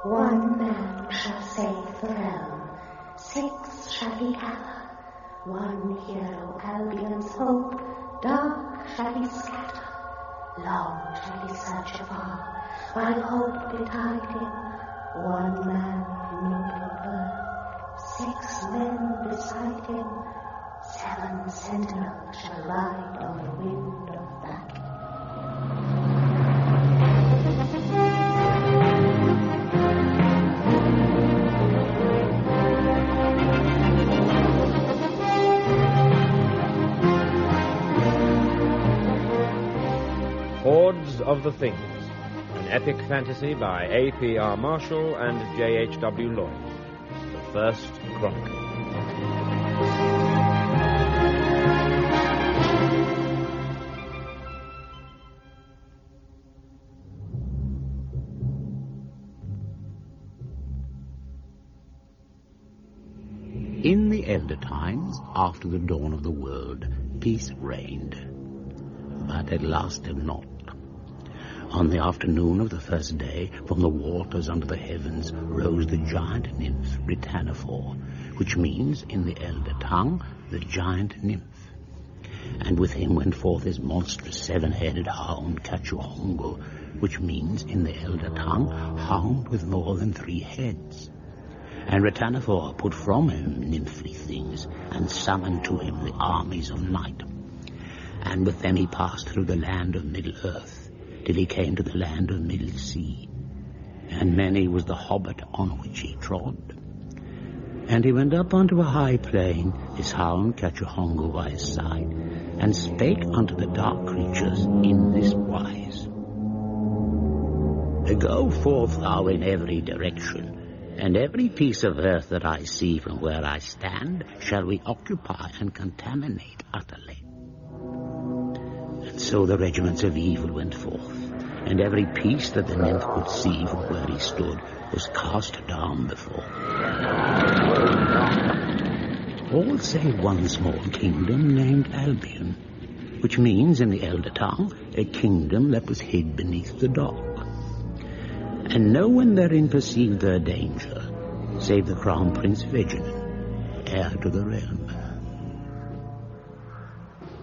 One man shall save the realm, 6 shall he gather. One hero, Albion's hope, dark shall he scatter. Long shall he search afar, while hope betide him. One man, noble birth, 6 men beside him. 7 sentinels shall ride on the wind of battle. Hordes of the Things, an epic fantasy by A.P.R. Marshall and J.H.W. Lloyd, the first Chronicler. In the elder times, after the dawn of the world, peace reigned, but it lasted not. On the afternoon of the first day, from the waters under the heavens rose the giant nymph Britannifor, which means, in the elder tongue, the giant nymph. And with him went forth his monstrous 7-headed hound Cachuhongo, which means, in the elder tongue, hound with more than 3 heads. And Britannifor put from him nymphly things, and summoned to him the armies of night. And with them he passed through the land of Middle-earth, till he came to the land of Middle-sea. And many was the hobbit on which he trod. And he went up unto a high plain, his hound Cachuhongo by his side, and spake unto the dark creatures in this wise. Go forth thou in every direction, and every piece of earth that I see from where I stand shall we occupy and contaminate utterly. And so the regiments of evil went forth, and every piece that the nymph could see from where he stood was cast down before him. All save one small kingdom named Albion, which means in the elder tongue a kingdom that was hid beneath the dock. And no one therein perceived their danger, save the crown prince Veganin, heir to the realm.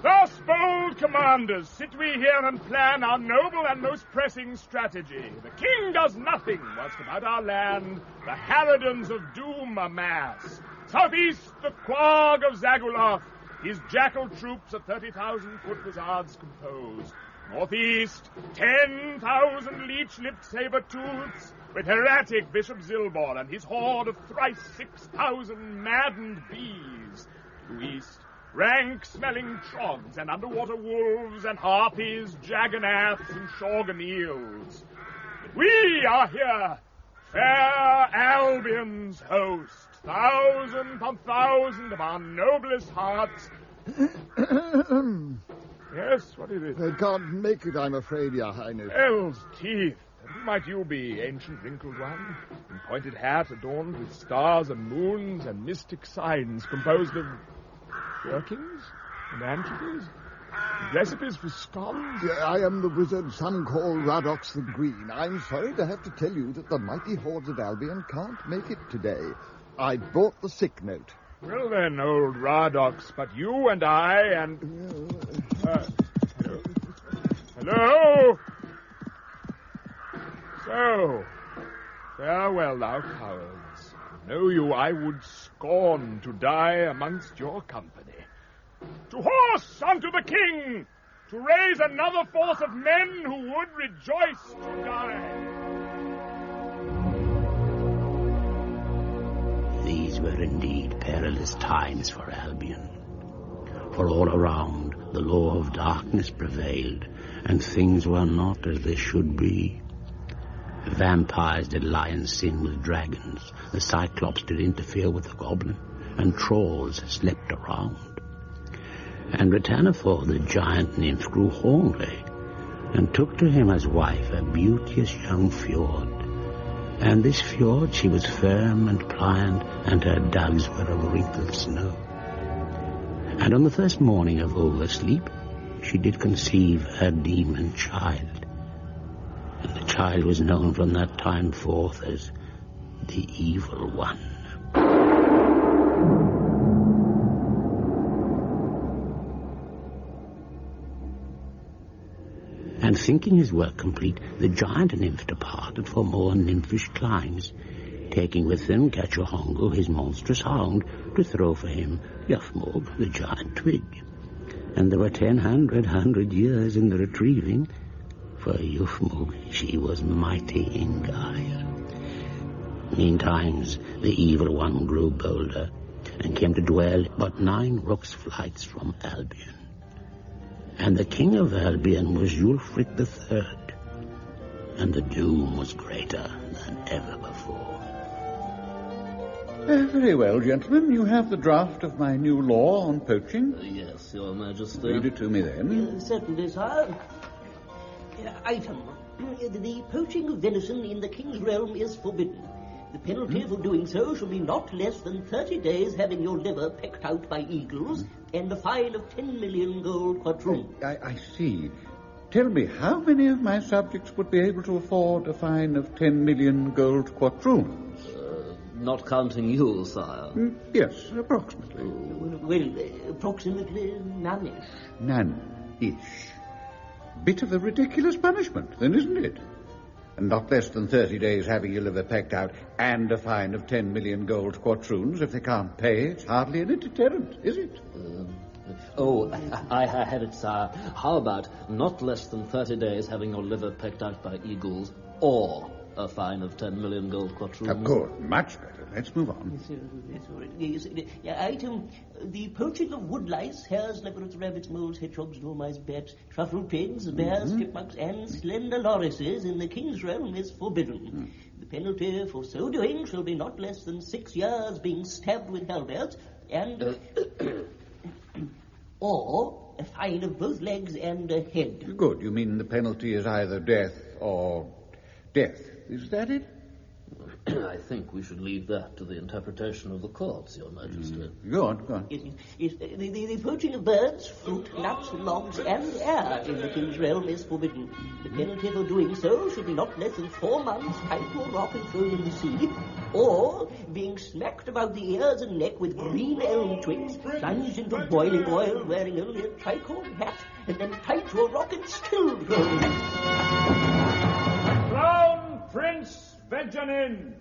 Thus, bold commanders, sit we here and plan our noble and most pressing strategy. The king does nothing, whilst about our land the harridans of doom amass. Southeast, the quag of Zaguloth, his jackal troops of 30,000 foot wizards compose. Northeast, 10,000 leech-lipped saber-tooths, with heretic Bishop Zilbor and his horde of thrice 6,000 maddened bees. To east, rank-smelling trogs and underwater wolves and harpies, jagganaths and shorganeels. But we are here, fair Albion's host, 1,000 upon 1,000 of our noblest hearts. Yes, what is it? I can't make it, I'm afraid, Your Highness. Hell's teeth. And who might you be, ancient wrinkled one? In pointed hat adorned with stars and moons and mystic signs composed of Perkins and anchovies? Recipes for scones? Yeah, I am the wizard some call Radox the Green. I'm sorry to have to tell you that the mighty hordes of Albion can't make it today. I brought the sick note. Well then, old Radox, but you and I and... Hello? So, farewell, thou cowards. Know you I would scorn to die amongst your company. To horse unto the king, to raise another force of men who would rejoice to die. These were indeed perilous times for Albion. For all around, the law of darkness prevailed, and things were not as they should be. Vampires did lie and sin with dragons, the Cyclops did interfere with the goblin, and trolls slept around. And Britannifor, the giant nymph, grew horny, and took to him as wife a beauteous young fjord. And this fjord she was firm and pliant, and her dugs were of wrinkled snow. And on the first morning of oversleep, she did conceive her demon child. And the child was known from that time forth as the Evil One. And thinking his work complete, the giant nymph departed for more nymphish climes, taking with them Cachahongo, his monstrous hound, to throw for him Yufmog, the giant twig. And there were 100 years in the retrieving. For Yufmog, she was mighty in guile. Meantimes, the Evil One grew bolder, and came to dwell but 9 rooks' flights from Albion. And the king of Albion was Yulfric III, and the doom was greater than ever before. Very well, gentlemen. You have the draft of my new law on poaching. Yes, Your Majesty. Read it to me, then. Certainly, sire. Item. The poaching of venison in the king's realm is forbidden. The penalty for doing so shall be not less than 30 days having your liver pecked out by eagles, and a fine of 10 million gold quadroons. I see. Tell me, how many of my subjects would be able to afford a fine of 10 million gold quadroons? Not counting you, sire. Yes, approximately. Well, approximately none-ish. None-ish. Bit of a ridiculous punishment, then, isn't it? And not less than 30 days having your liver pecked out, and a fine of 10 million gold quadroons. If they can't pay, it's hardly any deterrent, is it? I had it, sire. How about not less than 30 days having your liver pecked out by eagles, or a fine of 10 million gold quadroons? Of course, much better. Let's move on. Yes, item, the poaching of woodlice, hares, leopards, rabbits, moles, hedgehogs, dormice, bats, truffle pigs, bears, chipmunks, and slender lorises in the king's realm is forbidden. The penalty for so doing shall be not less than 6 years being stabbed with halberds, and or a fine of both legs and a head. Good. You mean the penalty is either death or death. Is that it? I think we should leave that to the interpretation of the courts, Your Majesty. Go on. Yes, the poaching of birds, fruit, nuts, logs, and air in the king's realm is forbidden. The penalty for doing so should be not less than 4 months tied to a rock and thrown in the sea, or being smacked about the ears and neck with green elm twigs, plunged into boiling oil, wearing only a tricorn hat, and then tied to a rock and still thrown. Crown Prince Veganin!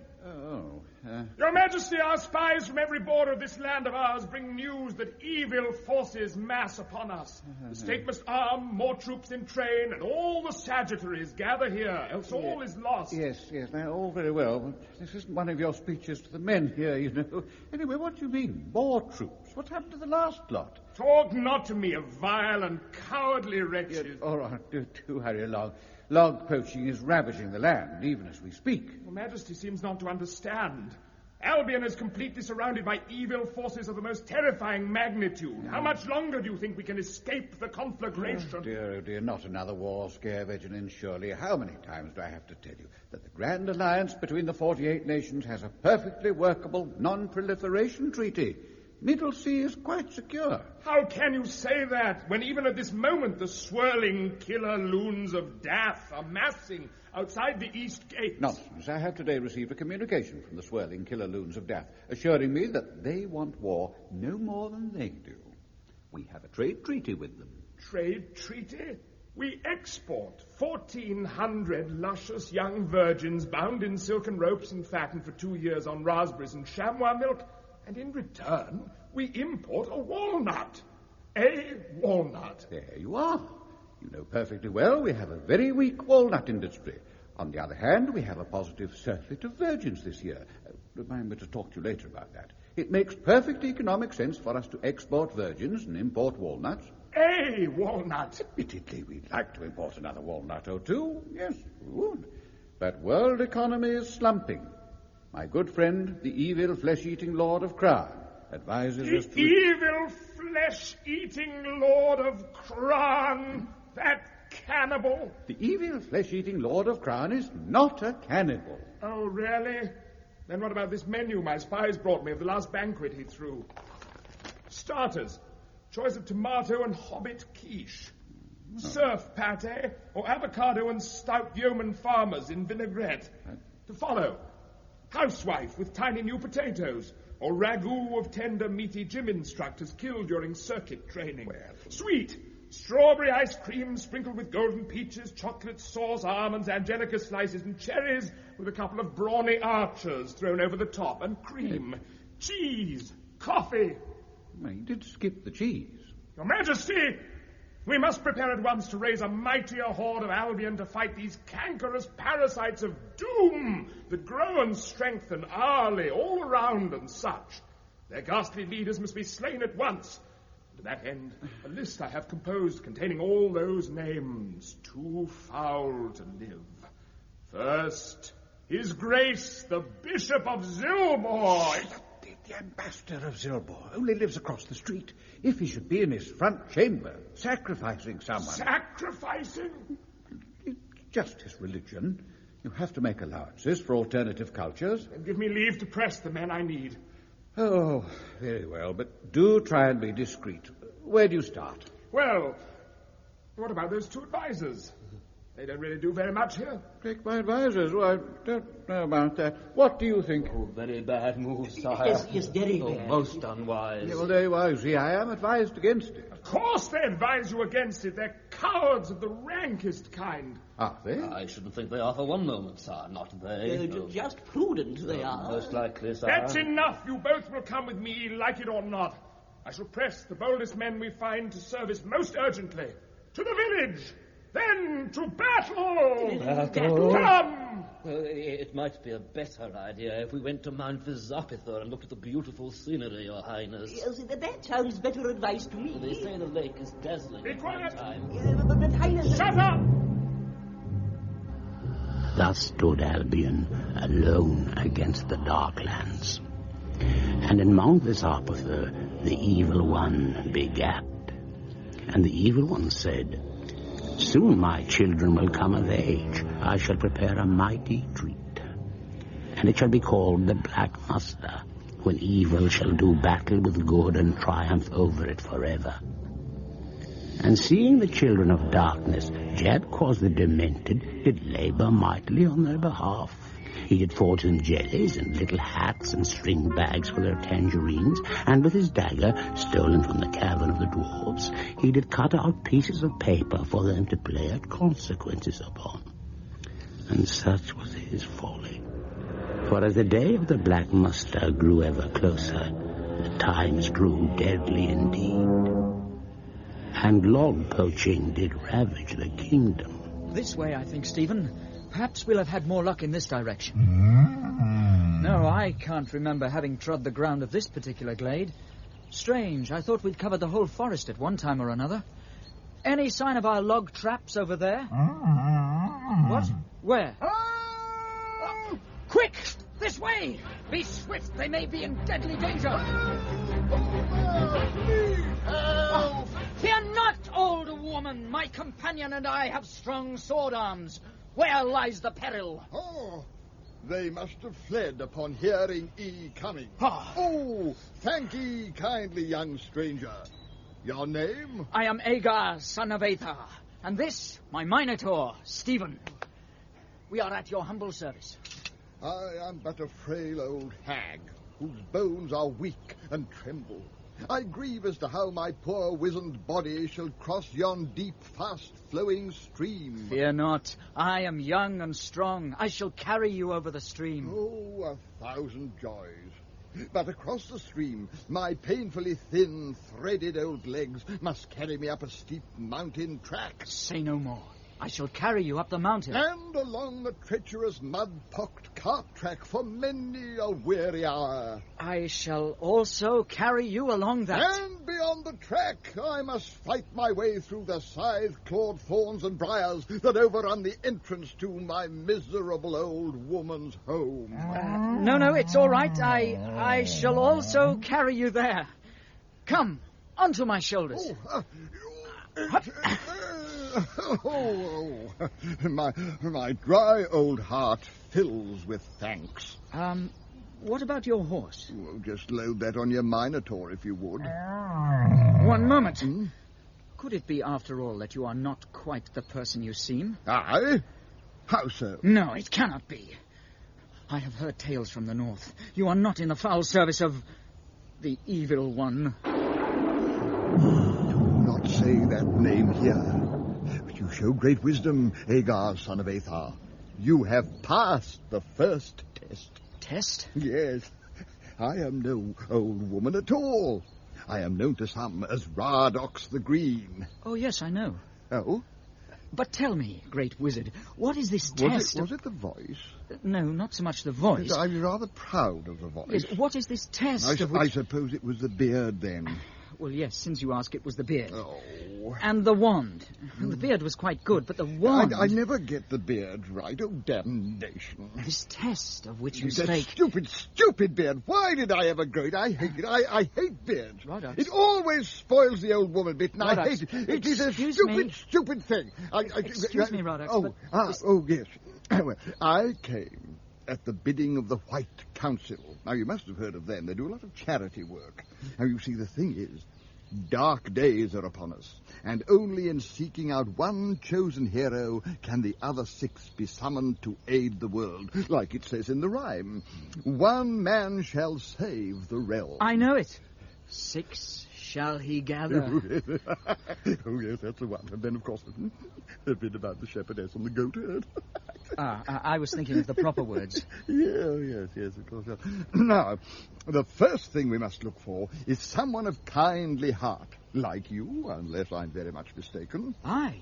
Your Majesty, our spies from every border of this land of ours bring news that evil forces mass upon us. The state must arm, more troops in train, and all the Sagittaries gather here, else all is lost. Yes, now, all very well, but this isn't one of your speeches to the men here, you know. Anyway, what do you mean, more troops? What happened to the last lot? Talk not to me of vile and cowardly wretches. All right, do hurry along. Log poaching is ravaging the land, even as we speak. Your Majesty seems not to understand. Albion is completely surrounded by evil forces of the most terrifying magnitude. How much longer do you think we can escape the conflagration? Oh dear, not another war scare, Veganin, surely. How many times do I have to tell you that the Grand Alliance between the 48 nations has a perfectly workable non-proliferation treaty? Middle Sea is quite secure. How can you say that, when even at this moment the swirling killer loons of death are massing outside the east gates? Nonsense. I have today received a communication from the swirling killer loons of death, assuring me that they want war no more than they do. We have a trade treaty with them. Trade treaty? We export 1,400 luscious young virgins bound in silken ropes and fattened for 2 years on raspberries and chamois milk. And in return, we import a walnut. A walnut. There you are. You know perfectly well we have a very weak walnut industry. On the other hand, we have a positive surfeit of virgins this year. Remind me to talk to you later about that. It makes perfect economic sense for us to export virgins and import walnuts. A walnut. Admittedly, we'd like to import another walnut or two. Yes, we would. But world economy is slumping. My good friend, the evil flesh-eating Lord of Crown, advises us to... The evil flesh-eating Lord of Crown? That cannibal? The evil flesh-eating Lord of Crown is not a cannibal. Oh, really? Then what about this menu my spies brought me of the last banquet he threw? Starters, choice of tomato and hobbit quiche. Surf pate, or avocado and stout yeoman farmers in vinaigrette. To follow, housewife with tiny new potatoes, or ragout of tender, meaty gym instructors killed during circuit training. Well, sweet, strawberry ice cream sprinkled with golden peaches, chocolate sauce, almonds, angelica slices, and cherries with a couple of brawny archers thrown over the top, and cream, cheese, coffee. Well, you did skip the cheese. Your Majesty, we must prepare at once to raise a mightier horde of Albion to fight these cankerous parasites of doom that grow and strengthen hourly all around and such. Their ghastly leaders must be slain at once. To that end, a list I have composed containing all those names too foul to live. First, His Grace, the Bishop of Zilbor. The ambassador of Zilbor only lives across the street. If he should be in his front chamber, sacrificing someone... Sacrificing? It's just his religion. You have to make allowances for alternative cultures. And give me leave to press the men I need. Oh, very well, but do try and be discreet. Where do you start? Well, what about those two advisors? They don't really do very much here. Take my advisors? Oh, I don't know about that. What do you think? Oh, very bad move, sire. Yes, very bad. Most unwise. Yeah, well, there you are. You see, I am advised against it. Of course they advise you against it. They're cowards of the rankest kind. Are they? I shouldn't think they are for one moment, sire. Not they. Just prudent they are. Most likely, sire. That's enough. You both will come with me, like it or not. I shall press the boldest men we find to service most urgently. To the village! Then to battle! Battle? Come! Well, it might be a better idea if we went to Mount Vizapithor and looked at the beautiful scenery, Your Highness. Yes, that sounds better advice to me. They say the lake is dazzling. Be quiet! But Highness... Shut up! Thus stood Albion alone against the Darklands. And in Mount Vizapithor the Evil One begat. And the Evil One said, "Soon my children will come of age. I shall prepare a mighty treat. And it shall be called the Black Muster, when evil shall do battle with good and triumph over it forever." And seeing the children of darkness, Jeb caused the demented did labor mightily on their behalf. He did forge them jellies and little hats and string bags for their tangerines, and with his dagger, stolen from the cavern of the dwarfs, he did cut out pieces of paper for them to play at consequences upon. And such was his folly. For as the day of the Black Muster grew ever closer, the times grew deadly indeed. And log poaching did ravage the kingdom. This way, I think, Stephen. Perhaps we'll have had more luck in this direction. No, I can't remember having trod the ground of this particular glade. Strange, I thought we'd covered the whole forest at one time or another. Any sign of our log traps over there? What? Where? Quick! This way! Be swift, they may be in deadly danger. Fear not, old woman. My companion and I have strong sword arms. Where lies the peril? Oh, they must have fled upon hearing ye coming. Ah. Oh, thank ye kindly, young stranger. Your name? I am Agar, son of Aethar, and this, my Minotaur, Stephen. We are at your humble service. I am but a frail old hag, whose bones are weak and tremble. I grieve as to how my poor wizened body shall cross yon deep, fast-flowing stream. Fear not. I am young and strong. I shall carry you over the stream. Oh, 1,000 joys. But across the stream, my painfully thin, threaded old legs must carry me up a steep mountain track. Say no more. I shall carry you up the mountain. And along the treacherous, mud-pocked cart track for many a weary hour. I shall also carry you along that. And beyond the track, I must fight my way through the scythe-clawed thorns and briars that overrun the entrance to my miserable old woman's home. No, it's all right. I shall also carry you there. Come, onto my shoulders. My dry old heart fills with thanks. What about your horse? Well, just load that on your Minotaur, if you would. One moment. Could it be, after all, that you are not quite the person you seem? I? How so? No, it cannot be. I have heard tales from the north. You are not in the foul service of the evil one. Do not say that name here. But you show great wisdom, Agar, son of Athar. You have passed the first test. Test? Yes. I am no old woman at all. I am known to some as Radox the Green. Oh, yes, I know. Oh? But tell me, great wizard, what is this test? Was it the voice? No, not so much the voice. I'm rather proud of the voice. Yes, what is this test? I suppose it was the beard, then. Well, yes, since you ask, it was the beard. Oh. And the wand. The beard was quite good, but the wand... I never get the beard right. Oh, damnation. This test of which you spake... Stupid beard. Why did I ever grow it? I hate it. I hate beards. Radox. It always spoils the old woman bit, and Radox. I hate it. It is a stupid thing. Excuse me, Radox, yes. Well, I came at the bidding of the White Council. Now, you must have heard of them. They do a lot of charity work. Now, you see, the thing is, dark days are upon us, and only in seeking out one chosen hero can the other 6 be summoned to aid the world, like it says in the rhyme. One man shall save the realm. I know it. 6 shall he gather. Oh, yes, that's the one. And then, of course, the bit about the shepherdess and the goat herd. I was thinking of the proper words. Yes, of course. Now, the first thing we must look for is someone of kindly heart, like you, unless I'm very much mistaken. Aye,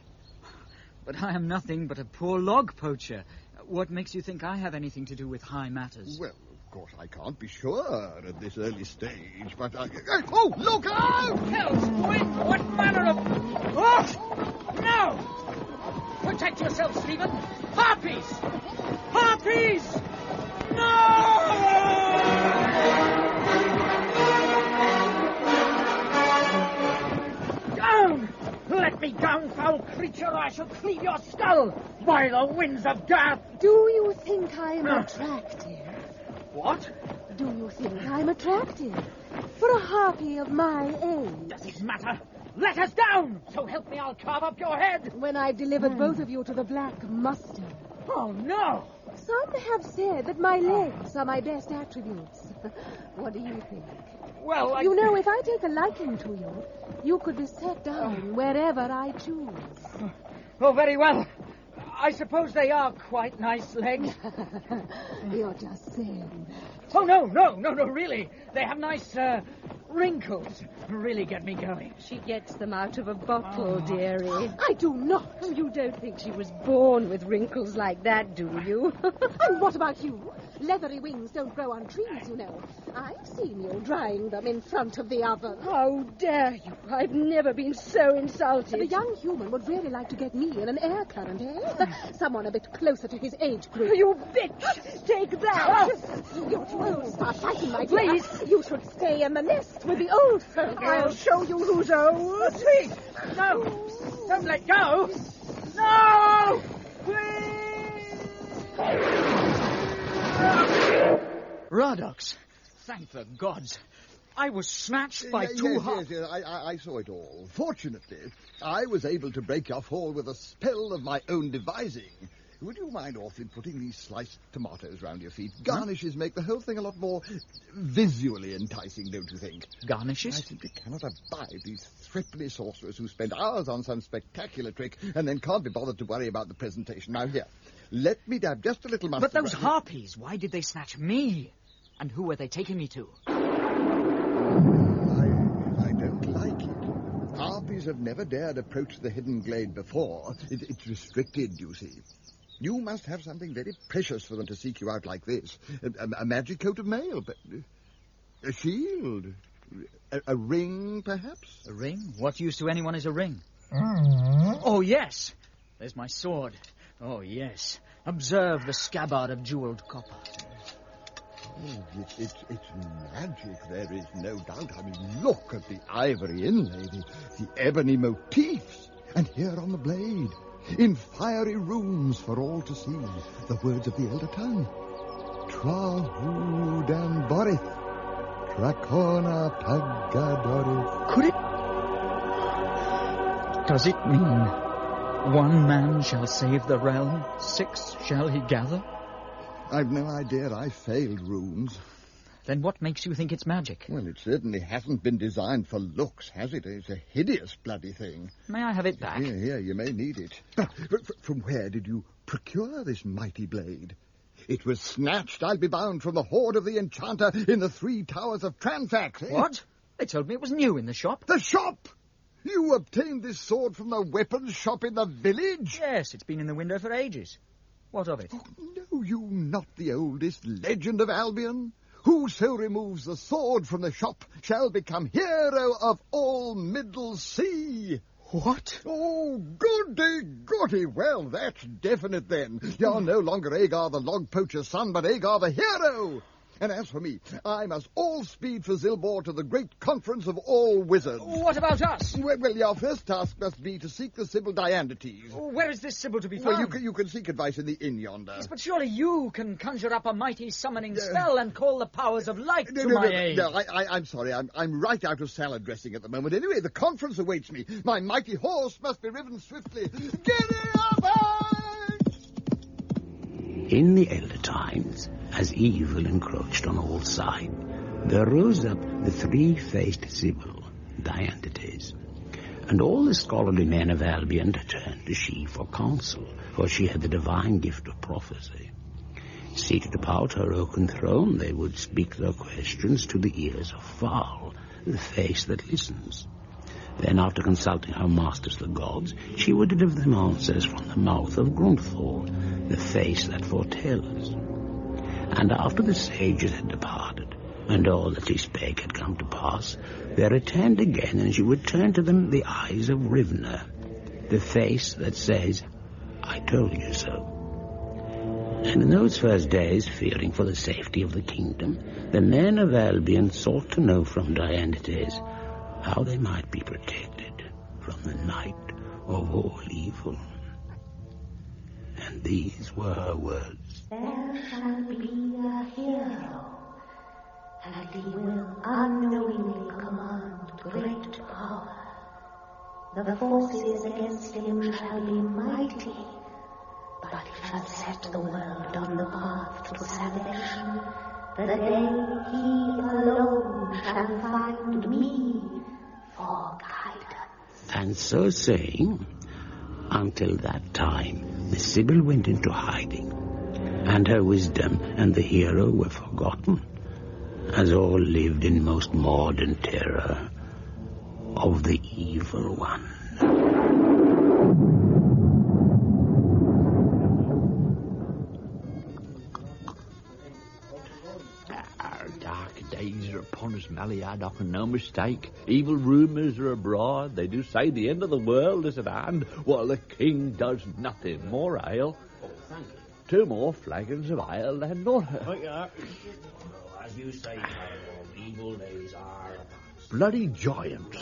but I am nothing but a poor log poacher. What makes you think I have anything to do with high matters? Well, of course, I can't be sure at this early stage, but oh, look out! Hell's wind! What manner of... Oh! No! Protect yourself, Stephen! Harpies! Harpies! No! Down! Let me down, foul creature, or I shall cleave your skull by the winds of death! Do you think I am attractive? What? Do you think I'm attractive? For a harpy of my age? Does it matter? Let us down! So help me, I'll carve up your head! When I've delivered both of you to the Black Muster. Oh, no! Some have said that my legs are my best attributes. What do you think? Well, You know, if I take a liking to you, you could be set down wherever I choose. Oh, very well. I suppose they are quite nice legs. You're just saying that. Oh, no, really. They have nice, wrinkles. Really get me going. She gets them out of a bottle, dearie. I do not. You don't think she was born with wrinkles like that, do you? And what about you? Leathery wings don't grow on trees, you know. I've seen you drying them in front of the oven. How dare you? I've never been so insulted. The young human would really like to get me in an air current, eh? Someone a bit closer to his age group. You bitch! Take that! You two start fighting, my dear. Please! You should stay in the nest with the old folk. I'll show you who's old. Please! No! Don't let go! No! Please! Radox, thank the gods. I was snatched by two Yes, I saw it all. Fortunately, I was able to break your fall with a spell of my own devising. Would you mind awfully putting these sliced tomatoes round your feet? Garnishes make the whole thing a lot more visually enticing, don't you think? Garnishes? I simply cannot abide these thripply sorcerers who spend hours on some spectacular trick and then can't be bothered to worry about the presentation. Now, here, let me dab just a little mustard. But those harpies, why did they snatch me? And who were they taking me to? I don't like it. Harpies have never dared approach the hidden glade before. It's restricted, you see. You must have something very precious for them to seek you out like this. A magic coat of mail, but a shield, a ring, perhaps? A ring? What use to anyone is a ring? Oh, yes. There's my sword. Oh, yes. Observe the scabbard of jeweled copper. Oh, it's magic, there is no doubt. I mean, look at the ivory inlay, the ebony motifs, and here on the blade, in fiery runes for all to see, the words of the elder tongue. Trahu dan Borith, Trachona Pagadorith. Could it... Does it mean 1 man shall save the realm, 6 shall he gather? I've no idea I failed runes. Then what makes you think it's magic? Well, it certainly hasn't been designed for looks, has it? It's a hideous bloody thing. May I have it back? Here, you may need it. From where did you procure this mighty blade? It was snatched, I'll be bound, from the hoard of the enchanter in the 3 towers of Tranfax, eh? What? They told me it was new in the shop. The shop? You obtained this sword from the weapons shop in the village? Yes, it's been in the window for ages. What of it? Oh, know you not the oldest legend of Albion? Whoso removes the sword from the shop shall become hero of all Middle Sea. What? Oh, goody. Well, that's definite then. You're no longer Agar the log poacher's son, but Agar the hero. And as for me, I must all speed for Zilbor to the great conference of all wizards. What about us? Well, your first task must be to seek the Sibyl Dyandetes. Where is this Sibyl to be found? Well, you can seek advice in the inn yonder. Yes, but surely you can conjure up a mighty summoning spell and call the powers of light to my aid. No, I'm sorry. I'm right out of salad dressing at the moment. Anyway, the conference awaits me. My mighty horse must be ridden swiftly. Giddy up! In the elder times, as evil encroached on all sides, there rose up the 3-faced Sibyl, Dyandetes, and all the scholarly men of Albion turned to she for counsel, for she had the divine gift of prophecy. Seated about her oaken throne, they would speak their questions to the ears of Val, the face that listens. Then, after consulting her masters, the gods, she would deliver them answers from the mouth of Grunthor, the face that foretells. And after the sages had departed, and all that he spake had come to pass, they returned again, and she would turn to them the eyes of Rivner, the face that says, I told you so. And in those first days, fearing for the safety of the kingdom, the men of Albion sought to know from Dyandetes how they might be protected from the night of all evil. And these were her words. There shall be a hero, and he will unknowingly command great power. The forces against him shall be mighty, but he shall set the world on the path to salvation. The day he alone shall find me for guidance. And so saying, until that time, the Sibyl went into hiding, and her wisdom and the hero were forgotten, as all lived in most modern terror of the evil one. Dark days are upon us, Maliadoc, and no mistake. Evil rumours are abroad. They do say the end of the world is at hand, while the king does nothing. More ale. Oh, thank you. 2 more flagons of ale, landlord. Thank you. As you say, Caradorn, evil days are upon us. Bloody giants.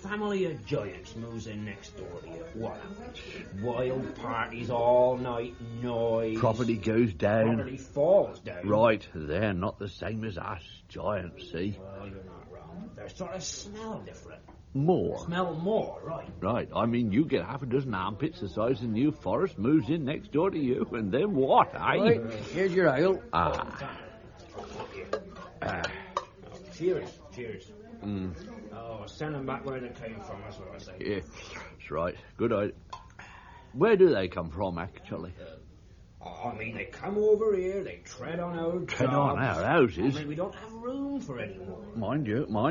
Family of giants moves in next door to you. What happens? Wild parties all night, noise. Property goes down. Property falls down. Right, they're not the same as us giants, see? Well, you're not wrong. They sort of smell different. More. Smell more, right. Right, I mean, you get half a dozen armpits the size of the New Forest, moves in next door to you, and then what, eh? Right, here's your ale. Cheers. Oh, send them back where they came from, that's what I say. Yeah, that's right. Good idea. Where do they come from, actually? I mean, they come over here, they tread on our Tread jobs. on our houses? I mean, we don't have room for any more. Mind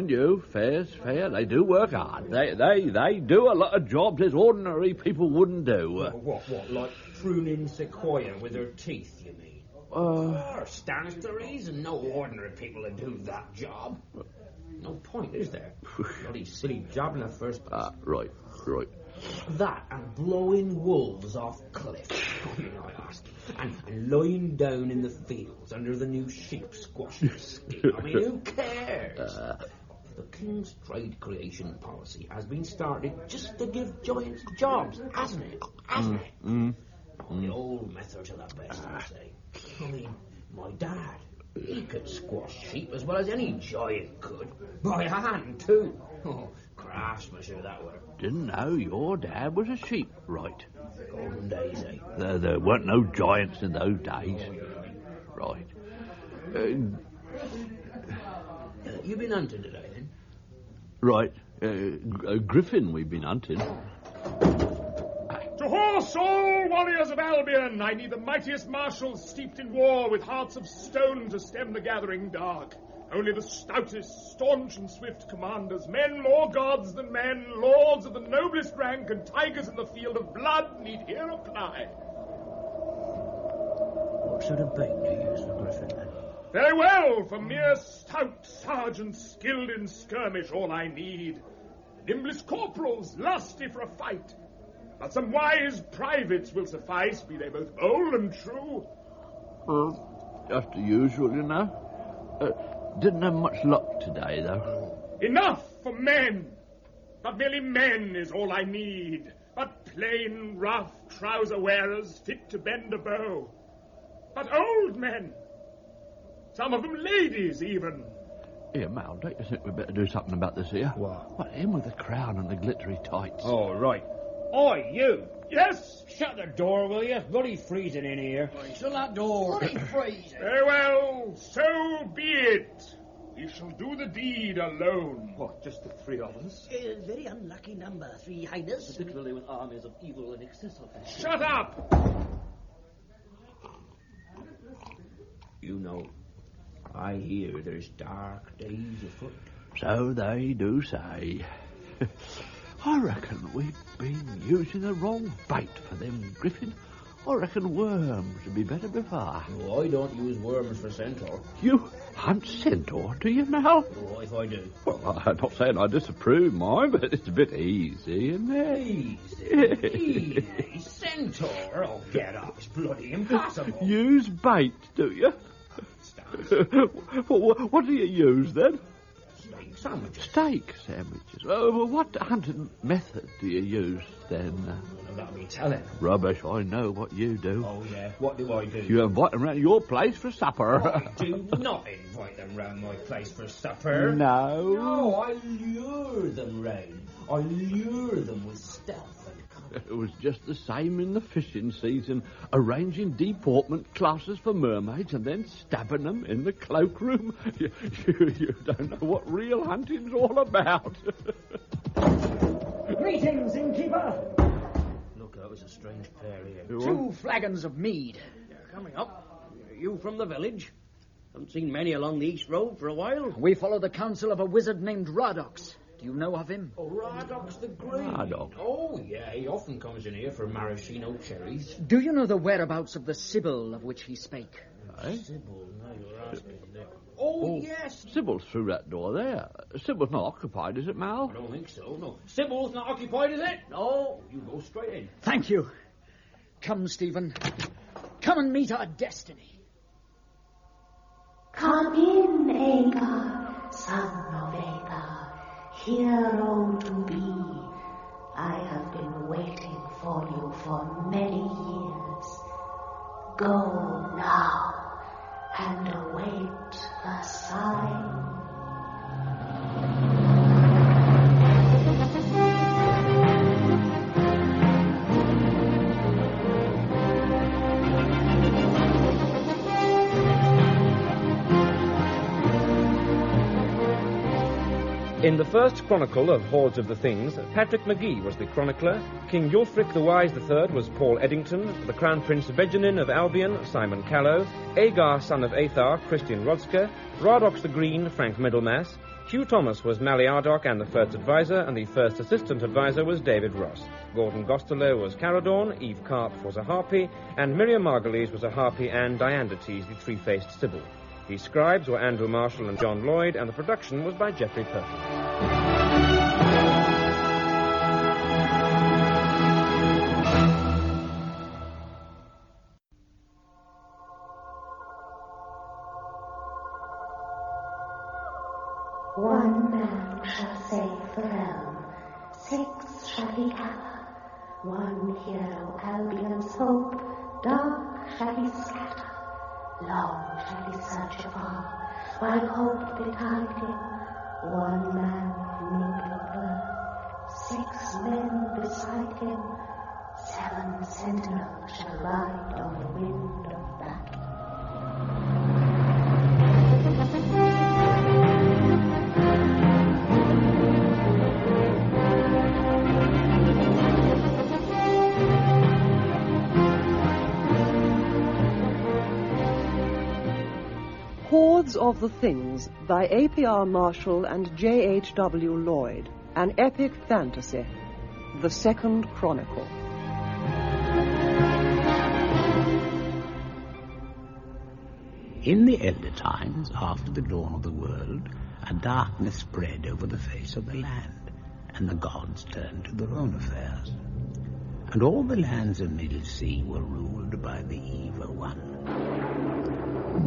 you, fair's fair. They do work hard. They do a lot of jobs as ordinary people wouldn't do. What, like pruning sequoia with their teeth, you mean? Stands to reason no ordinary people would do that job. No point, is there? Bloody silly job in the first place. Right. That and blowing wolves off cliffs, you know, I ask. And lying down in the fields under the new sheep squashing scheme. I mean, who cares? The King's trade creation policy has been started just to give giants jobs, hasn't it? The old methods are the best, I say. I mean, my dad, he could squash sheep as well as any giant could. By hand, too. Oh, craftsmanship, that were. Didn't know your dad was a sheep, right? Golden days, eh? There weren't no giants in those days. right. You been hunting today, then? Right. Griffin we've been hunting. To horse, all warriors of Albion! I need the mightiest marshals steeped in war with hearts of stone to stem the gathering dark. Only the stoutest, staunch and swift commanders, men more gods than men, lords of the noblest rank and tigers in the field of blood need here apply. What sort of bait do you use for Griffin, then? Very well, for mere stout sergeants skilled in skirmish all I need. Nimblest corporals, lusty for a fight. But some wise privates will suffice, be they both bold and true. Just the usual, you know. Didn't have much luck today, though. Enough for men. Not merely men is all I need, but plain, rough trouser wearers fit to bend a bow. But old men. Some of them ladies, even. Here, Mal, don't you think we'd better do something about this here? What? What, him with the crown and the glittery tights? Oh, right. Oi, you! Yes? Shut the door, will you? Bloody freezing in here. Shut that door. Bloody freezing. Very well, so be it. We shall do the deed alone. What, just the three of us? Very unlucky number, Three Highness. Particularly with armies of evil and excessive. Shut up! You know, I hear there's dark days afoot. So they do say. I reckon we've been using the wrong bait for them, Griffin. I reckon worms would be better before. Oh, I don't use worms for centaur. You hunt centaur, do you now? Oh, if I do. Well, I'm not saying I disapprove mine, but it's a bit easy, isn't it? Easy. Centaur? Oh, get up. It's bloody impossible. Use bait, do you? What do you use, then? Steak sandwiches. Steak sandwiches. Well, what hunting method do you use, then? That'll be telling. Rubbish, I know what you do. Oh, yeah? What do I do? You invite them round your place for supper. I do not invite them round my place for supper. No? No, I lure them round. I lure them with stealth and cunning. It was just the same in the fishing season, arranging deportment classes for mermaids and then stabbing them in the cloakroom. You don't know what real hunting's all about. Greetings, innkeeper. Look, that was a strange pair here. 2 flagons of mead. They're coming up. Are you from the village? Haven't seen many along the East Road for a while. We follow the counsel of a wizard named Radox. Do you know of him? Oh, Radox the Green. Radox? Oh, yeah, he often comes in here for maraschino cherries. Do you know the whereabouts of the Sibyl of which he spake? Eh? Sybil, now you're asking. Oh, yes. Sybil's through that door there. Sybil's not occupied, is it, Mal? I don't think so, no. Sybil's not occupied, is it? No. You go straight in. Thank you. Come, Stephen. Come and meet our destiny. Come in, Agar, son of Agar, hero to be. I have been waiting for you for many years. Go now and await the sign. In the first chronicle of Hordes of the Things, Patrick Magee was the chronicler, King Yulfric the Wise III was Paul Eddington, the Crown Prince Veganin of Albion, Simon Callow, Agar, son of Athar, Christian Rodska, Radox the Green, Frank Middlemass, Hugh Thomas was Maliadoc and the first advisor, and the first assistant advisor was David Ross. Gordon Gostelow was Caradorn, Eve Karpf was a Harpy, and Miriam Margolyes was a Harpy, and Dyandetes, the three-faced Sibyl. The scribes were Andrew Marshall and John Lloyd, and the production was by Geoffrey Perkins. One man shall save the realm, 6 shall he gather. One hero Albion's hope, dark shall he scatter. Long shall he search afar, while hope betide him. One man noble of birth, 6 men beside him. 7 sentinels shall ride on the wind of battle. Hordes of the Things by A.P.R. Marshall and J.H.W. Lloyd. An epic fantasy. The Second Chronicle. In the elder times, after the dawn of the world, a darkness spread over the face of the land, and the gods turned to their own affairs. And all the lands of Middle Sea were ruled by the Evil One,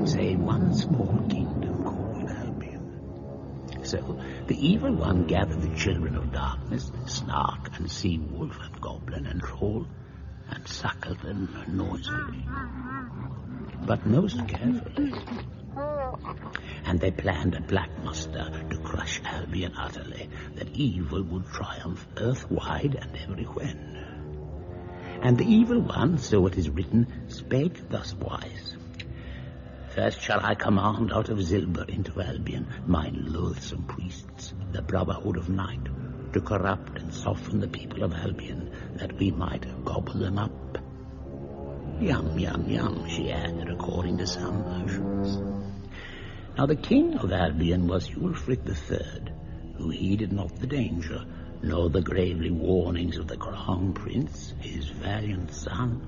save one small kingdom called Albion. So the Evil One gathered the children of darkness, Snark and Sea Wolf and Goblin and Troll, and suckled them noisily, but most carefully. And they planned a black muster to crush Albion utterly, that evil would triumph earth-wide and everywhere. And the Evil One, so it is written, spake thus wise. First shall I command out of Zilber into Albion mine loathsome priests, the brotherhood of night, to corrupt and soften the people of Albion, that we might gobble them up. Yum, yum, yum, she added, according to some versions. Now the king of Albion was Yulfric III, who heeded not the danger, nor the gravely warnings of the crown prince, his valiant son.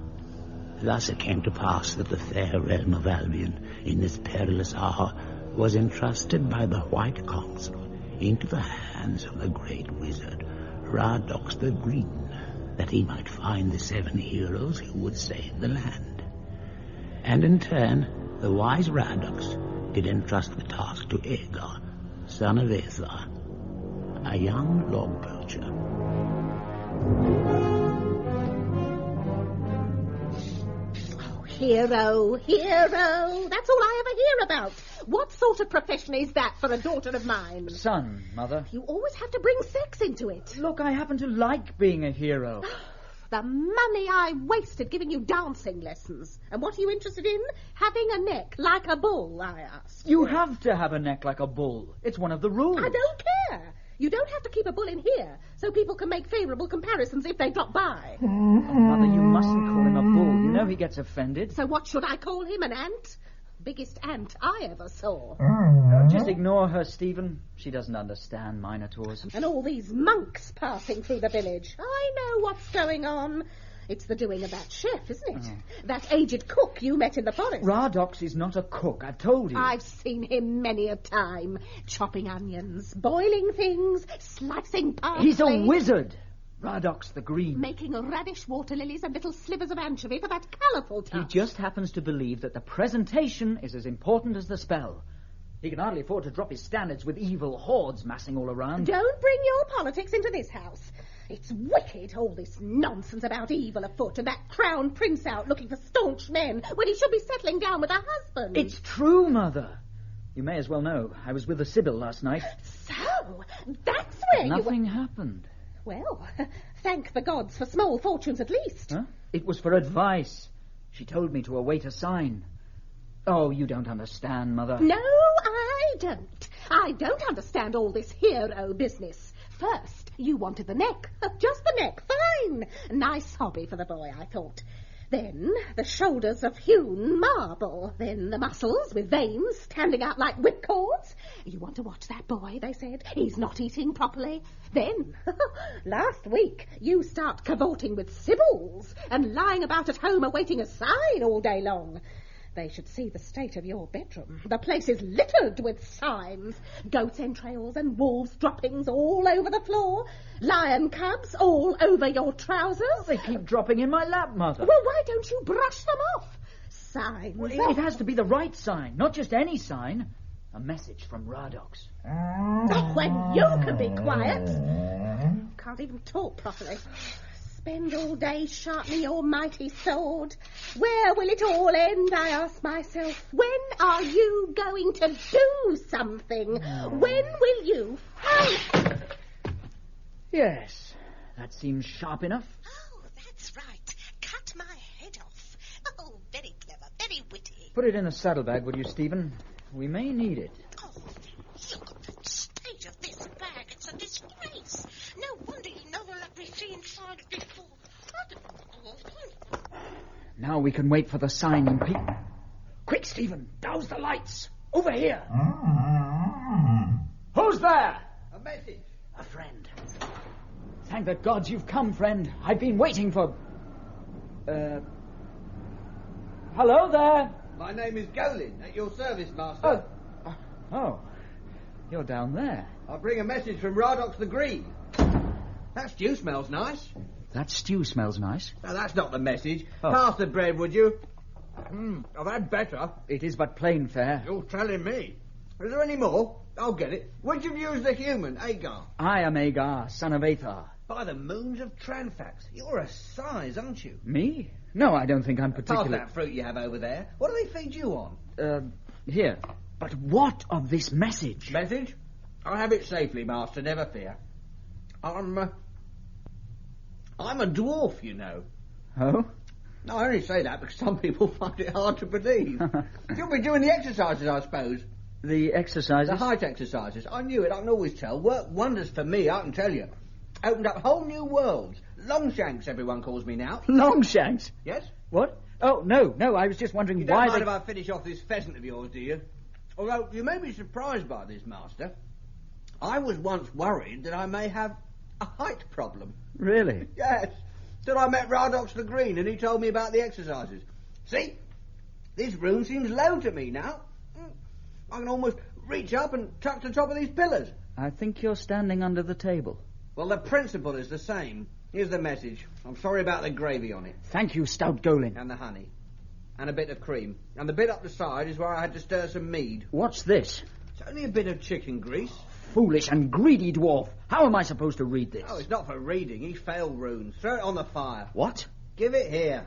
Thus it came to pass that the fair realm of Albion, in this perilous hour, was entrusted by the White Council into the hands of the great wizard, Radox the Green, that he might find the 7 heroes who would save the land. And in turn, the wise Radox did entrust the task to Agar, son of Athar, a young log poacher. Oh, hero, hero. That's all I ever hear about. What sort of profession is that for a daughter of mine? Son, Mother. You always have to bring sex into it. Look, I happen to like being a hero. The money I wasted giving you dancing lessons. And what are you interested in? Having a neck like a bull, I asked. You have to have a neck like a bull. It's one of the rules. I don't care. You don't have to keep a bull in here, so people can make favourable comparisons if they drop by. Oh, Mother, you mustn't call him a bull. You know he gets offended. So what should I call him, an ant? Biggest ant I ever saw. Just ignore her, Stephen. She doesn't understand Minotaurs. And all these monks passing through the village. I know what's going on. It's the doing of that chef, isn't it? That aged cook you met in the forest. Radox is not a cook, I've told you. I've seen him many a time. Chopping onions, boiling things, slicing parsley. He's a wizard. Radox the Green. Making radish water lilies and little slivers of anchovy for that colourful task. He just happens to believe that the presentation is as important as the spell. He can hardly afford to drop his standards with evil hordes massing all around. Don't bring your politics into this house. It's wicked, all this nonsense about evil afoot and that crown prince out looking for staunch men when he should be settling down with a husband. It's true, Mother. You may as well know. I was with the Sibyl last night. So, that's where Nothing happened. Well, thank the gods for small fortunes at least. Huh? It was for advice. She told me to await a sign. Oh, you don't understand, Mother. No, I don't. I don't understand all this hero business. First, you wanted the neck. Just the neck. Fine. Nice hobby for the boy, I thought. Then the shoulders of hewn marble. Then the muscles with veins standing out like whipcords. You want to watch that boy, they said. He's not eating properly. Then, last week, you start cavorting with Sibyls and lying about at home awaiting a sign all day long. They should see the state of your bedroom. The place is littered with signs. Goat's entrails and wolves' droppings all over the floor. Lion cubs all over your trousers. They keep dropping in my lap, Mother. Well, why don't you brush them off? Signs. Well, it has to be the right sign, not just any sign. A message from Radox. Oh, and you can be quiet. Can't even talk properly. Spend all day sharpening your mighty sword. Where will it all end, I ask myself? When are you going to do something? When will you fight? Yes, that seems sharp enough. Oh, that's right. Cut my head off. Oh, very clever, very witty. Put it in the saddlebag, would you, Stephen? We may need it. Oh, look at the state of this bag. It's a disgrace. No wonder you never let me see inside it before. Now we can wait for the sign and peek. Quick, Stephen, douse the lights. Over here! Who's there? A message. A friend. Thank the gods you've come, friend. I've been waiting for... Hello there. My name is Golin, at your service, Master. Oh. You're down there. I bring a message from Radox the Green. That stew smells nice. That stew smells nice. No, that's not the message. Oh. Pass the bread, would you? I've had better. It is but plain fare. You're telling me. Is there any more? I'll get it. Which of you is the human, Agar? I am Agar, son of Athar. By the moons of Tranfax, you're a size, aren't you? Me? No, I don't think I'm Pass particularly... that fruit you have over there. What do they feed you on? Here. But what of this message? Message? I'll have it safely, Master, never fear. I'm a dwarf, you know. Oh? No, I only say that because some people find it hard to believe. You'll be doing the exercises, I suppose. The exercises? The height exercises. I knew it, I can always tell. Work wonders for me, I can tell you. Opened up whole new worlds. Longshanks, everyone calls me now. Longshanks? Yes? What? Oh, no, I was just wondering You why... don't mind if I finish off this pheasant of yours, do you? Although, you may be surprised by this, Master. I was once worried that I may have a height problem. Really? Yes. Till I met Radox the Green and he told me about the exercises. See? This room seems low to me now. I can almost reach up and touch the top of these pillars. I think you're standing under the table. Well, the principle is the same. Here's the message. I'm sorry about the gravy on it. Thank you, stout Golin. And the honey. And a bit of cream. And the bit up the side is where I had to stir some mead. What's this? It's only a bit of chicken grease. Foolish and greedy dwarf. How am I supposed to read this? Oh, it's not for reading. He failed runes. Throw it on the fire. What? Give it here.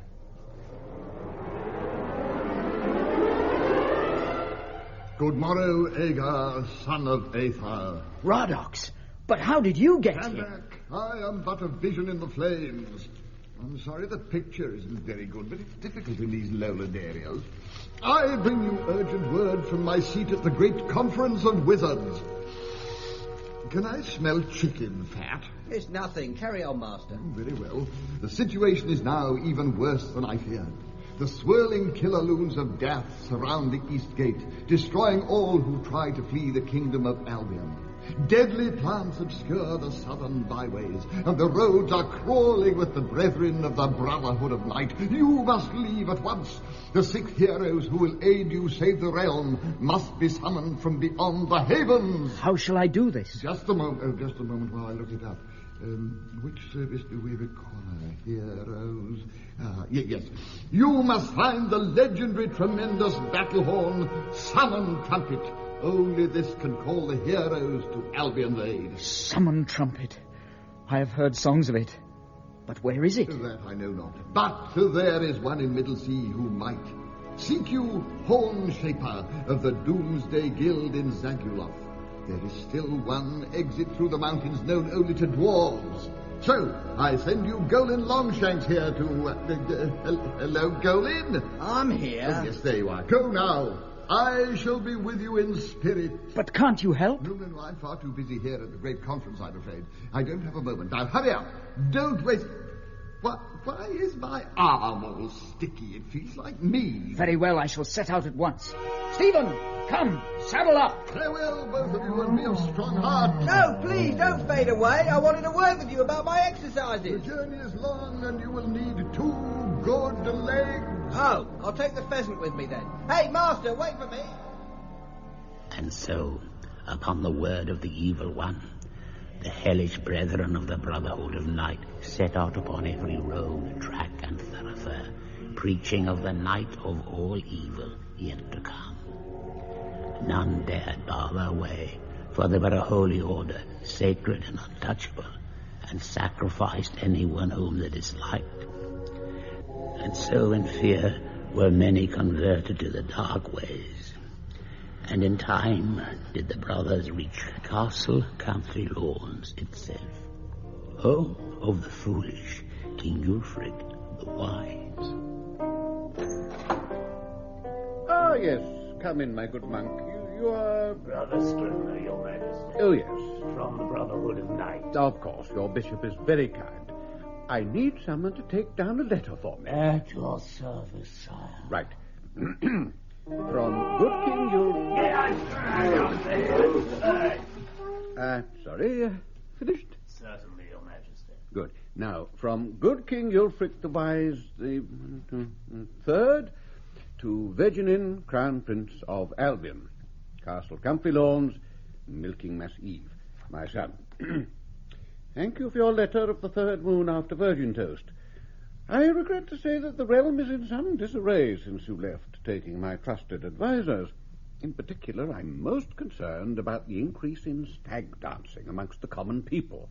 Good morrow, Agar, son of Athar. Radox. But how did you get Stand here? back. I am but a vision in the flames. I'm sorry the picture isn't very good, but it's difficult in these lowland areas. I bring you urgent word from my seat at the great conference of wizards. Can I smell chicken fat? It's nothing. Carry on, Master. Very well. The situation is now even worse than I feared. The swirling killer loons of death surround the east gate, destroying all who try to flee the kingdom of Albion. Deadly plants obscure the southern byways, and the roads are crawling with the brethren of the Brotherhood of Night. You must leave at once. The 6 heroes who will aid you save the realm must be summoned from beyond the havens. How shall I do this? Just a moment while I look it up. Which service do we require? Heroes. Yes. You must find the legendary tremendous battle horn, Summon Trumpet. Only this can call the heroes to Albion's aid. Summon Trumpet. I have heard songs of it. But where is it? That I know not. But there is one in Middlesea who might. Seek you Horn Shaper of the Doomsday Guild in Zaguloth. There is still one exit through the mountains known only to dwarves. So, I send you Golin Longshanks here to... hello, Golin? I'm here. Oh, yes, there you are. Go now. I shall be with you in spirit. But can't you help? No, I'm far too busy here at the great conference, I'm afraid. I don't have a moment. Now, hurry up. Don't waste... Why is my arm all sticky? It feels like me. Very well, I shall set out at once. Stephen, come, saddle up. Farewell, both of you, and be of strong heart. No, please, don't fade away. I wanted to work with you about my exercises. The journey is long, and you will need 2 good legs. Oh, I'll take the pheasant with me then. Hey, Master, wait for me. And so, upon the word of the evil one, the hellish brethren of the Brotherhood of Night set out upon every road, track, and thoroughfare, preaching of the night of all evil yet to come. None dared bar their way, for they were a holy order, sacred and untouchable, and sacrificed anyone whom they disliked. And so in fear were many converted to the dark ways. And in time did the brothers reach Castle Country Lawns itself, home of the foolish King Yulfric the Wise. Ah, yes. Come in, my good monk. You are... Brother Scrivener, Your Majesty. Oh, yes. From the Brotherhood of Night. Of course, your bishop is very kind. I need someone to take down a letter for me. At your service, sire. Right. From good King sorry, finished? Certainly, Your Majesty. Good. Now, from good King Yulfric the Wise the Third to Veganin, Crown Prince of Albion, Castle Comfrey Lawns, Middlemass Eve, my son. Thank you for your letter of the third moon after Virgin Toast. I regret to say that the realm is in some disarray since you left, taking my trusted advisers. In particular, I'm most concerned about the increase in stag dancing amongst the common people.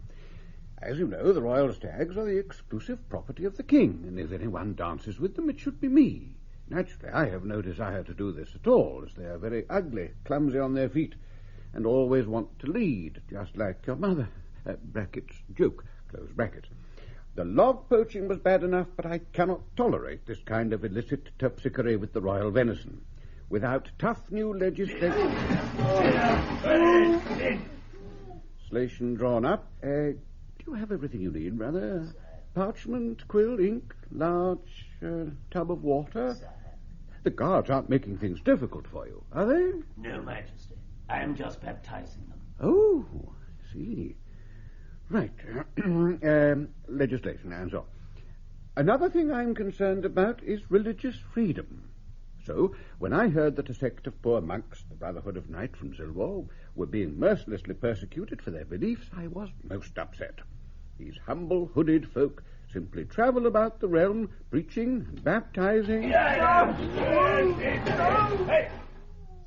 As you know, the royal stags are the exclusive property of the king, and if anyone dances with them, it should be me. Naturally, I have no desire to do this at all, as they are very ugly, clumsy on their feet, and always want to lead, just like your mother. Brackets, joke, close brackets. The log poaching was bad enough, but I cannot tolerate this kind of illicit terpsichore with the royal venison. Without tough new legislation drawn up, do you have everything you need, brother? Parchment, quill, ink, large tub of water? The guards aren't making things difficult for you, are they? No, Majesty. I am just baptizing them. Oh, I see. Right. Legislation and so on. Another thing I'm concerned about is religious freedom. So, when I heard that a sect of poor monks, the Brotherhood of Night from Zilwar, were being mercilessly persecuted for their beliefs, I was most upset. These humble, hooded folk simply travel about the realm, preaching and baptizing. Hey!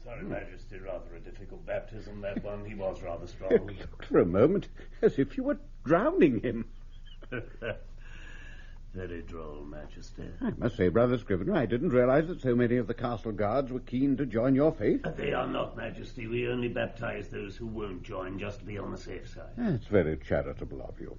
Sorry, Majesty, rather a difficult baptism, that one. He was rather strong. You looked for a moment as if you were drowning him. Very droll, Majesty. I must say, Brother Scrivener, I didn't realize that so many of the castle guards were keen to join your faith. They are not, Majesty. We only baptize those who won't join, just to be on the safe side. That's very charitable of you.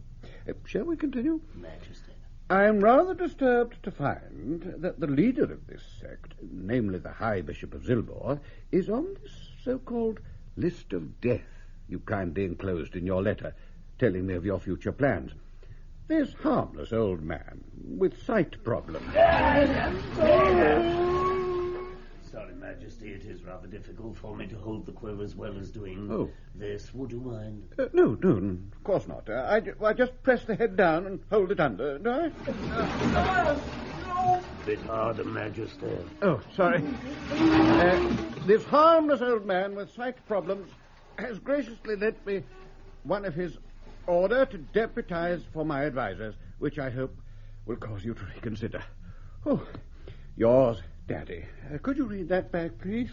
Shall we continue? Majesty. I'm rather disturbed to find that the leader of this sect, namely the High Bishop of Zilwar, is on this so-called list of death you kindly enclosed in your letter, telling me of your future plans. This harmless old man with sight problems. Sorry, Majesty, it is rather difficult for me to hold the quill as well as doing this. Would you mind? No, of course not. I just press the head down and hold it under, do I? Bit harder, Majesty. Oh, sorry. This harmless old man with sight problems has graciously lent me one of his order to deputize for my advisers, which I hope will cause you to reconsider. Oh, yours, Daddy. Could you read that back, please?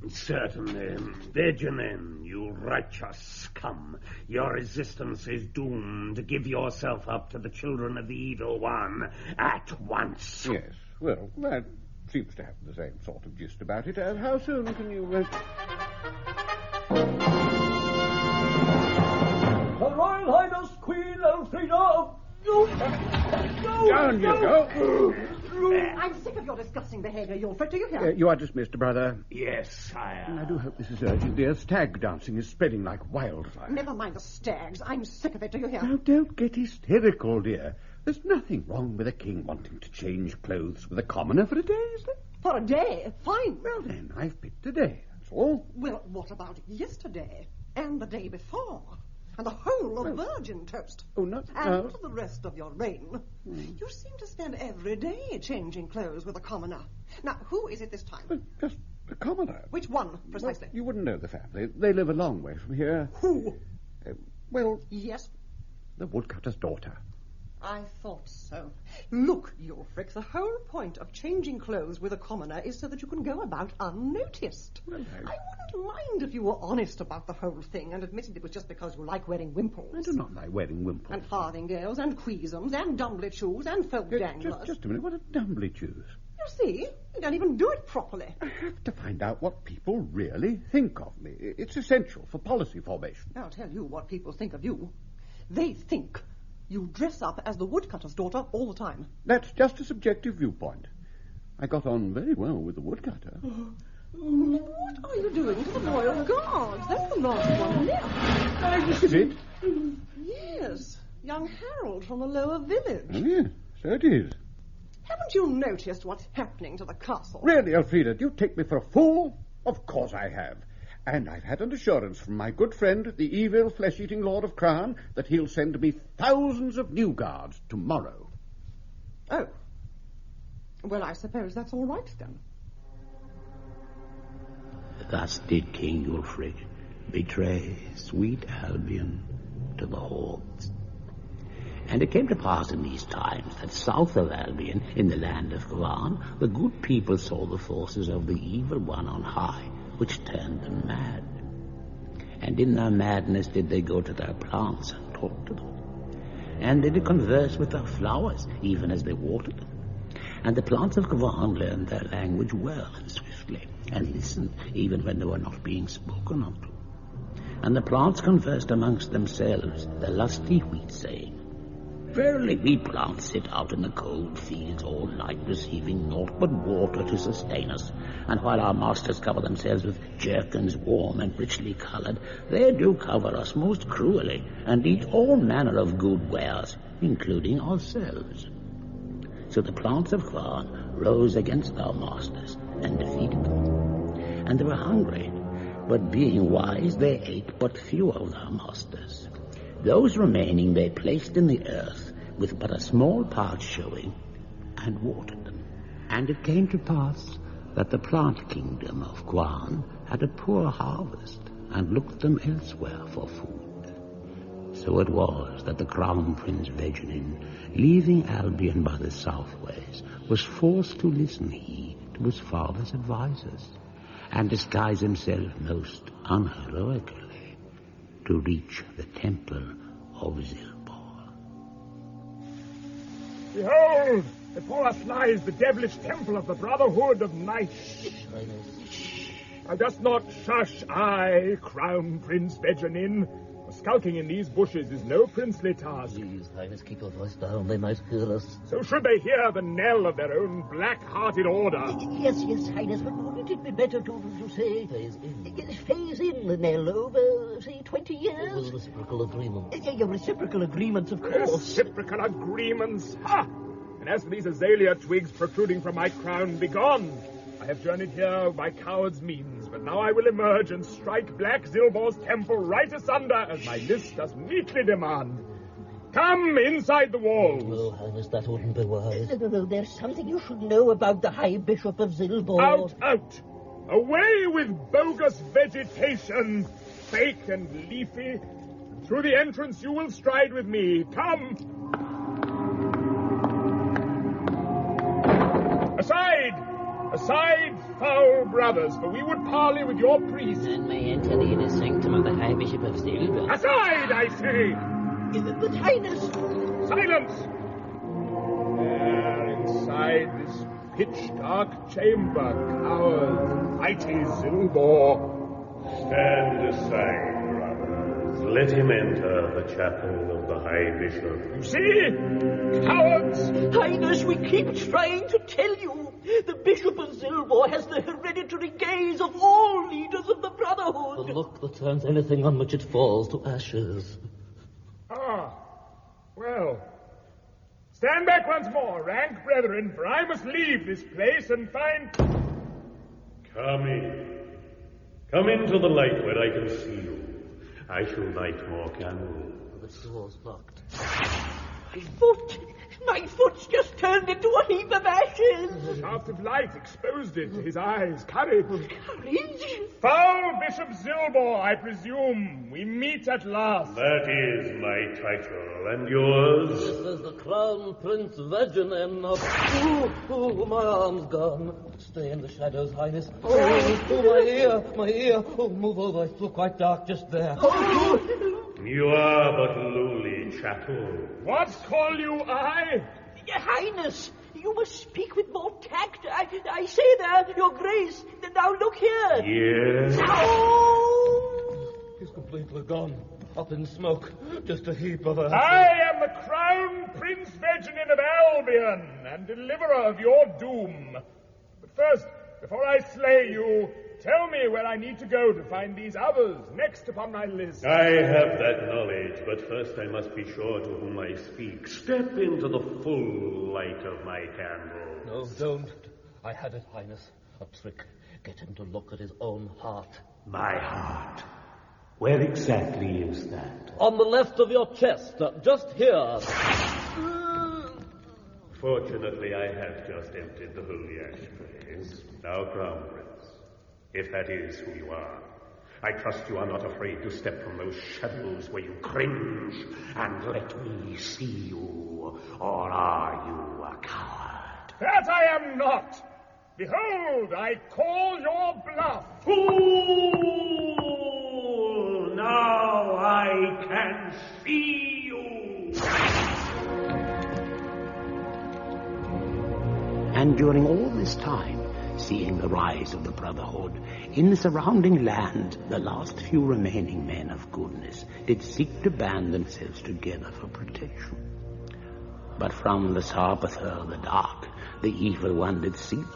Certainly. Veganin, you righteous scum. Your resistance is doomed. Give yourself up to the children of the evil one at once. Yes, well, that seems to have the same sort of gist about it. How soon can you... Her Royal Highness Queen Elfrida of... Down you go. I'm sick of your disgusting behaviour, Yulfric. Do you hear? You are dismissed, brother. Yes, sire. I do hope this is urgent, dear. Stag dancing is spreading like wildfire. Never mind the stags. I'm sick of it. Do you hear? Now, don't get hysterical, dear. There's nothing wrong with a king wanting to change clothes with a commoner for a day, is there? For a day? Fine. Well, then, I've picked a day. That's all. Well, what about yesterday? And the day before? And the whole of Virgin Toast. Oh, not and the rest of your reign. You seem to spend every day changing clothes with a commoner. Now, who is it this time? Just a commoner. Which one, precisely? Well, you wouldn't know the family. They live a long way from here. Who? Yes? The woodcutter's daughter. I thought so. Look, Yulfric, the whole point of changing clothes with a commoner is so that you can go about unnoticed. Well, I wouldn't mind if you were honest about the whole thing and admitted it was just because you like wearing wimples. I do not like wearing wimples. And farthingales and queasums and dumbly-chews and folk danglers. Just a minute. What are dumbly-chews? You see, you don't even do it properly. I have to find out what people really think of me. It's essential for policy formation. I'll tell you what people think of you. They think you dress up as the woodcutter's daughter all the time. That's just a subjective viewpoint. I got on very well with the woodcutter. What are you doing to the Royal Guards? That's the last one left. Is it? Yes. Young Harold from the lower village. Oh, yes, so it is. Haven't you noticed what's happening to the castle? Really, Elfrida, do you take me for a fool? Of course I have. And I've had an assurance from my good friend, the evil flesh-eating Lord of Crown, that he'll send me thousands of new guards tomorrow. Oh. Well, I suppose that's all right, then. Thus did King Yulfric betray sweet Albion to the Hordes. And it came to pass in these times that south of Albion, in the land of Gwan, the good people saw the forces of the evil one on high, which turned them mad. And in their madness did they go to their plants and talk to them. And they did converse with their flowers, even as they watered them. And the plants of Gwan learned their language well and swiftly, and listened even when they were not being spoken unto. And the plants conversed amongst themselves, the lusty wheat saying, Verily we plants sit out in the cold fields all night, receiving naught but water to sustain us. And while our masters cover themselves with jerkins warm and richly coloured, they do cover us most cruelly, and eat all manner of good wares, including ourselves. So the plants of Gwan rose against our masters and defeated them. And they were hungry, but being wise they ate but few of their masters. Those remaining they placed in the earth, with but a small part showing, and watered them. And it came to pass that the plant kingdom of Gwan had a poor harvest, and looked them elsewhere for food. So it was that the Crown Prince Veganin, leaving Albion by the southways, was forced to listen he to his father's advisers, and disguise himself most unheroically to reach the temple of Zilbor. Behold, before us lies the devilish temple of the Brotherhood of Night. Thou dost not shush, I, Crown Prince Veganin. Skulking in these bushes is no princely task. Please, Highness, keep your voice down. They might hear us. So should they hear the knell of their own black-hearted order. Yes, Highness, but wouldn't it be better to say... Phase in. Phase in the knell over, say, 20 years? With reciprocal agreements. Yeah, reciprocal agreements, of course. Reciprocal agreements? Ha! And as for these azalea twigs protruding from my crown, begone! I have journeyed here by coward's means, but now I will emerge and strike Black Zilbor's temple right asunder, as my list does meekly demand. Come inside the walls. No, Highness, that wouldn't be wise. No, there's something you should know about the High Bishop of Zilbor. Out! Away with bogus vegetation, fake and leafy. Through the entrance you will stride with me. Come! Aside! Aside, foul brothers, for we would parley with your priest. None may enter the inner sanctum of the High Bishop of Zilbor. Aside, I say! But, Highness... Silence! There, inside this pitch-dark chamber, cowers mighty Zilbor. Stand aside, brothers. Let him enter the chapel of the High Bishop. You see? Cowards! Highness, we keep trying to tell you. The Bishop of Zilbor has the hereditary gaze of all leaders of the Brotherhood. The look that turns anything on which it falls to ashes. Ah, well. Stand back once more, rank brethren, for I must leave this place and find... Come in. Come into the light where I can see you. I shall light more candles. The door's locked. My foot's just turned into a heap of ashes. The shaft of light exposed it to his eyes. Courage. Courage? Foul Bishop Zilbor, I presume. We meet at last. That is my title. And yours? This is the Crown Prince Veganin of... Oh, my arm's gone. Stay in the shadows, Highness. Oh, my ear. Oh, move over. It's quite dark just there. You are but lowly chattel. What call you I? Your Highness, you must speak with more tact. I say there, Your Grace. Now look here. Yes? Oh! He's completely gone. Up in smoke. Just a heap of ashes. I am the Crown Prince Veganin of Albion and deliverer of your doom. But first, before I slay you, tell me where I need to go to find these others next upon my list. I have that knowledge, but first I must be sure to whom I speak. Step into the full light of my candle. No, don't. I had it, Highness. A trick. Get him to look at his own heart. My heart? Where exactly is that? On the left of your chest, just here. Fortunately, I have just emptied the holy ashtrays. Now, Crown Prince, if that is who you are, I trust you are not afraid to step from those shadows where you cringe and let me see you, or are you a coward? That I am not! Behold, I call your bluff! Fool! Now I can see you! And during all this time, seeing the rise of the Brotherhood, in the surrounding land, the last few remaining men of goodness did seek to band themselves together for protection. But from the Sarpather, the Dark, the Evil One did see them,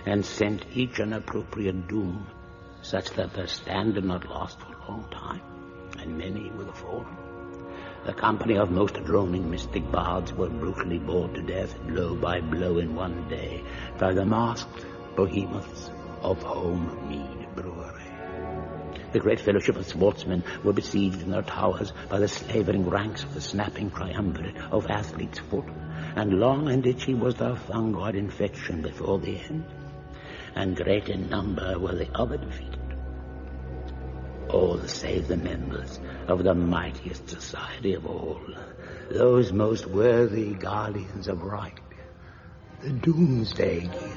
and sent each an appropriate doom, such that their stand did not last for a long time, and many were fallen. The company of most droning mystic bards were brutally bored to death, blow by blow in one day, by the masked behemoths of Home Mead Brewery. The great fellowship of sportsmen were besieged in their towers by the slavering ranks of the snapping triumvirate of Athlete's Foot, and long and itchy was their fungoid infection before the end, and great in number were the other defeated. All save the members of the mightiest society of all, those most worthy guardians of right, the Doomsday Guild.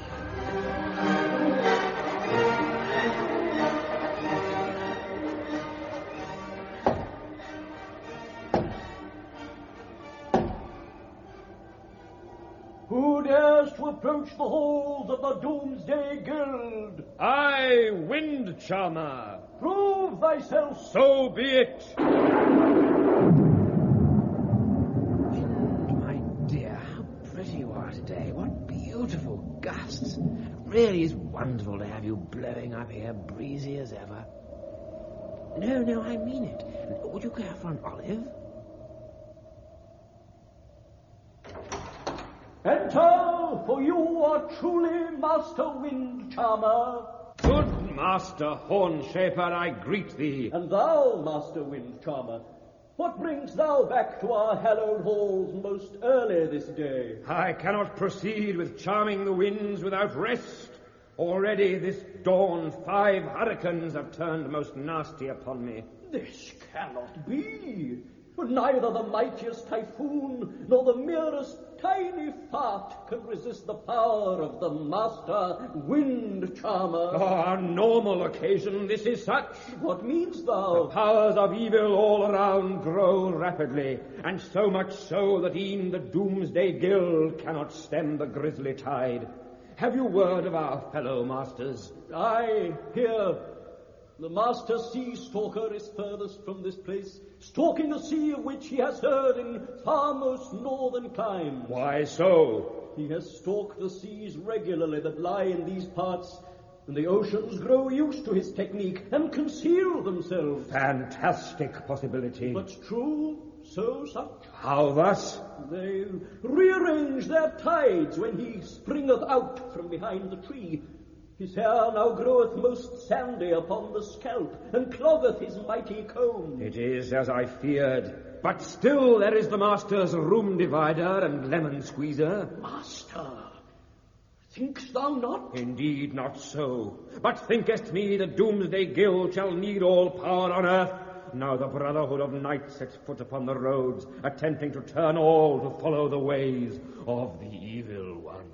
Who dares to approach the halls of the Doomsday Guild? I, Wind Charmer. Prove thyself. So be it. Wind, my dear, how pretty you are today. What beautiful gusts. It really is wonderful to have you blowing up here, breezy as ever. No, I mean it. Would you care for an olive? Enter, for you are truly Master Wind Charmer. Good Master Hornshaper, I greet thee. And thou, Master Wind Charmer, what brings thou back to our hallowed halls most early this day? I cannot proceed with charming the winds without rest. Already this dawn 5 hurricanes have turned most nasty upon me. This cannot be. Neither the mightiest typhoon nor the merest tiny fart can resist the power of the Master Wind Charmer. On a normal occasion this is such. What means thou? The powers of evil all around grow rapidly, and so much so that e'en the Doomsday Guild cannot stem the grisly tide. Have you word of our fellow masters? Aye, here. The Master Sea Stalker is furthest from this place, stalking a sea of which he has heard in farmost northern climes. Why so? He has stalked the seas regularly that lie in these parts, and the oceans grow used to his technique and conceal themselves. Fantastic possibility. But true, so such. How thus? They rearrange their tides when he springeth out from behind the tree. His hair now groweth most sandy upon the scalp, and cloggeth his mighty comb. It is as I feared. But still there is the Master's room divider and lemon squeezer. Master, thinkst thou not? Indeed not so. But thinkest me the Doomsday Guild shall need all power on earth? Now the Brotherhood of Night sets foot upon the roads, attempting to turn all to follow the ways of the Evil One.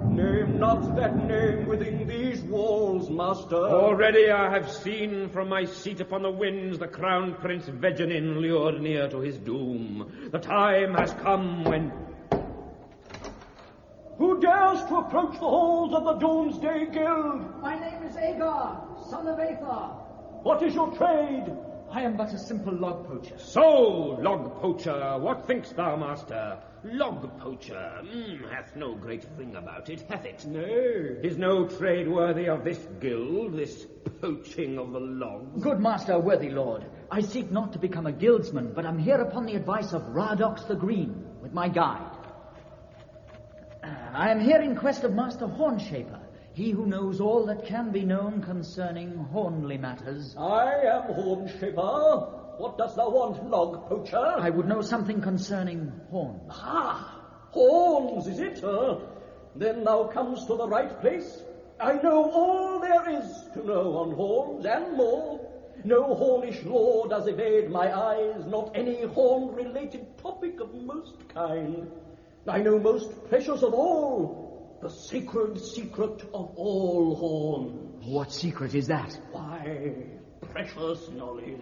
Name not that name within these walls, Master. Already I have seen from my seat upon the winds the Crown Prince Veganin lured near to his doom. The time has come when... Who dares to approach the halls of the Doomsday Guild? My name is Agar, son of Athar. What is your trade? I am but a simple log poacher. So, log poacher, what thinkst thou, master? Log poacher, hath no great ring about it, hath it? Nay, is no trade worthy of this guild, this poaching of the logs? Good master, worthy lord, I seek not to become a guildsman, but am here upon the advice of Radox the Green, with my guide. I am here in quest of Master Hornshaper, he who knows all that can be known concerning hornly matters. I am Hornshaper. What dost thou want, log poacher? I would know something concerning horns. Ah, horns, is it? Then thou comest to the right place. I know all there is to know on horns, and more. No hornish law does evade my eyes, not any horn-related topic of most kind. I know most precious of all, the sacred secret of all horns. What secret is that? Why, precious knowledge.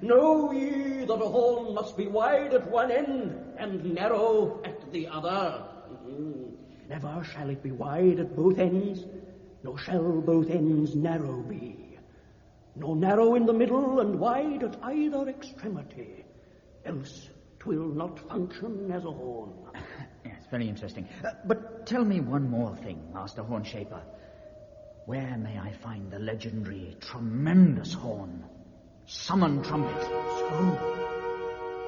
Know ye that a horn must be wide at one end and narrow at the other? Never shall it be wide at both ends, nor shall both ends narrow be, nor narrow in the middle and wide at either extremity, else 'twill not function as a horn. Yes, very interesting. But tell me one more thing, Master Hornshaper. Where may I find the legendary, tremendous horn? Summon trumpet. So,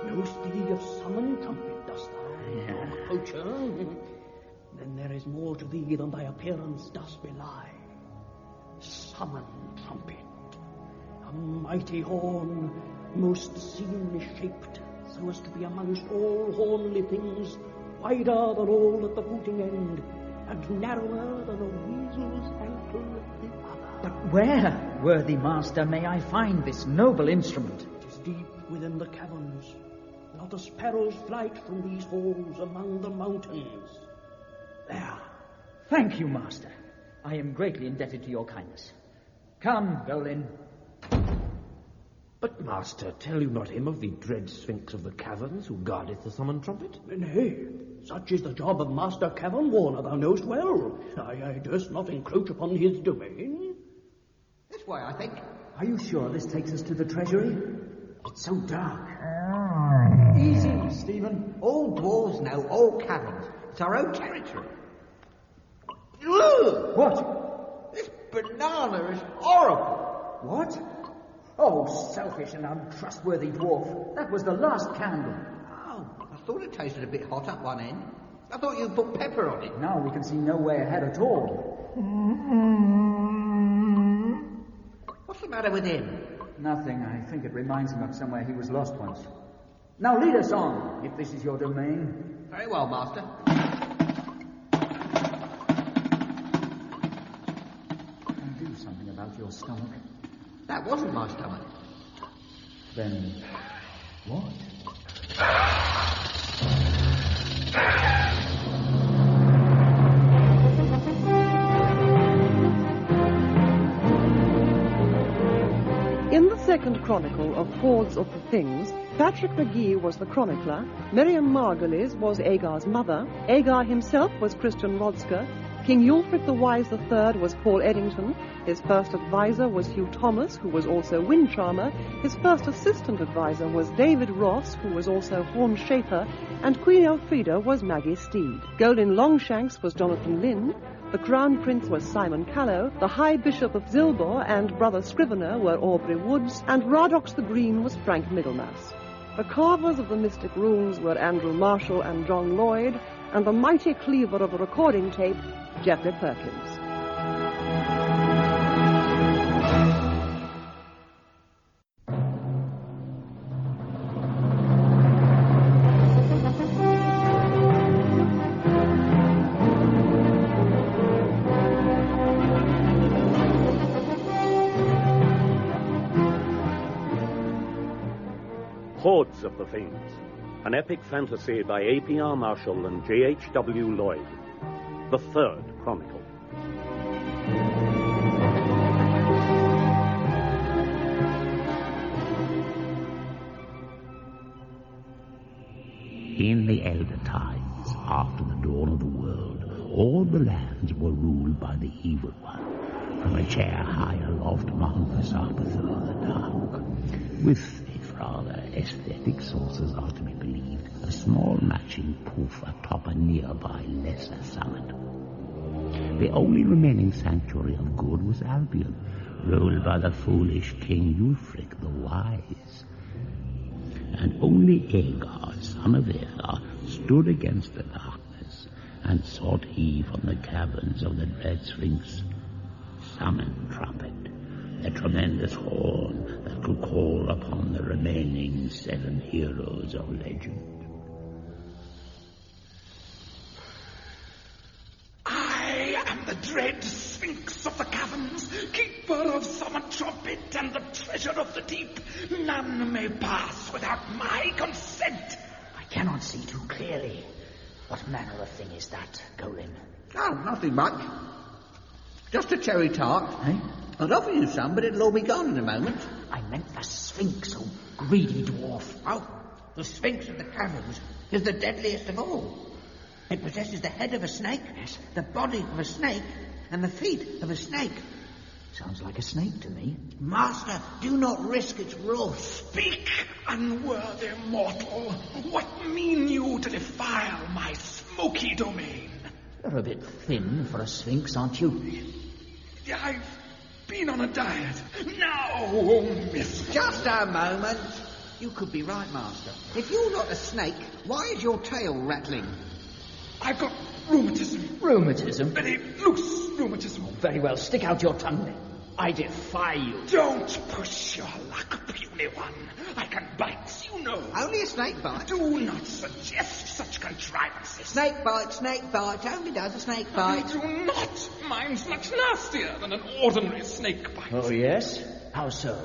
knowst thee of summon trumpet, dost thou, dog poacher? Then there is more to thee than thy appearance does belie. Summon trumpet, a mighty horn, most seemly shaped, so as to be amongst all hornly things, wider than all at the rooting end, and narrower than a weasel's ankle at the other. But where, worthy master, may I find this noble instrument? It is deep within the caverns, not a sparrow's flight from these halls among the mountains. There. Thank you, master. I am greatly indebted to your kindness. Come, Golin. But, master, tell you not him of the dread sphinx of the caverns who guardeth the summoned trumpet? Nay, such is the job of Master Cavern Warner, thou knowst well. I durst not encroach upon his domain. This way, I think. Are you sure this takes us to the treasury? It's so dark. Easy, Stephen. All dwarves know all caverns. It's our own territory. Ugh! What? This banana is horrible. What? Oh, selfish and untrustworthy dwarf. That was the last candle. Oh, I thought it tasted a bit hot at one end. I thought you put pepper on it. Now we can see no way ahead at all. What's the matter with him? Nothing. I think it reminds him of somewhere he was lost once. Now lead us on, if this is your domain. Very well, master. Do something about your stomach. That wasn't my stomach. Then what? In the second chronicle of Hoards of the Things, Patrick Magee was the chronicler, Miriam Margolyes was Agar's mother, Agar himself was Christian Rodska, King Yulfric the Wise III was Paul Eddington, his first advisor was Hugh Thomas, who was also Wind Charmer, his first assistant advisor was David Ross, who was also Horn Shaper, and Queen Elfrida was Maggie Steed. Golden Longshanks was Jonathan Lynn, the Crown Prince was Simon Callow, the High Bishop of Zilbor and Brother Scrivener were Aubrey Woods, and Radox the Green was Frank Middlemass. The carvers of the mystic runes were Andrew Marshall and John Lloyd, and the mighty cleaver of a recording tape, Geoffrey Perkins. Hordes of the Things, an epic fantasy by A.P.R. Marshall and J.H.W. Lloyd. The third chronicle. In the elder times, after the dawn of the world, all the lands were ruled by the Evil One, from a chair high aloft among the Arbiter of the Dark. with, if rather aesthetic sources are to be believed, a small matching poof atop a nearby lesser summit. The only remaining sanctuary of good was Albion, ruled by the foolish King Yulfric the Wise. And only Agar, son of Agar, stood against the darkness, and sought he from the caverns of the dread Sphinx Summon Trumpet, a tremendous horn that could call upon the remaining 7 heroes of legend. I am the dread Sphinx of the caverns, keeper of Summon Trumpet and the treasure of the deep. None may pass without my consent. I cannot see too clearly. What manner of thing is that, Golem? Oh, nothing much. Just a cherry tart. Eh? I'd offer you some, but it'll all be gone in a moment. I meant the Sphinx, oh greedy dwarf. Oh, the Sphinx of the caverns is the deadliest of all. It possesses the head of a snake, yes, the body of a snake, and the feet of a snake. Sounds like a snake to me. Master, do not risk its wrath. Speak, unworthy mortal. What mean you to defile my smoky domain? You're a bit thin for a Sphinx, aren't you? I've been on a diet. Now, oh, miss. Just a moment. You could be right, Master. If you're not a snake, why is your tail rattling? I've got rheumatism. Rheumatism? Very loose rheumatism. Very well, stick out your tongue then. I defy you. Don't push your luck, puny one. I can bite, you know. Only a snake bite? Do not suggest such contrivances. Snake bite, only does a snake bite. I do not. Mine's much nastier than an ordinary snake bite. Oh, yes? How so?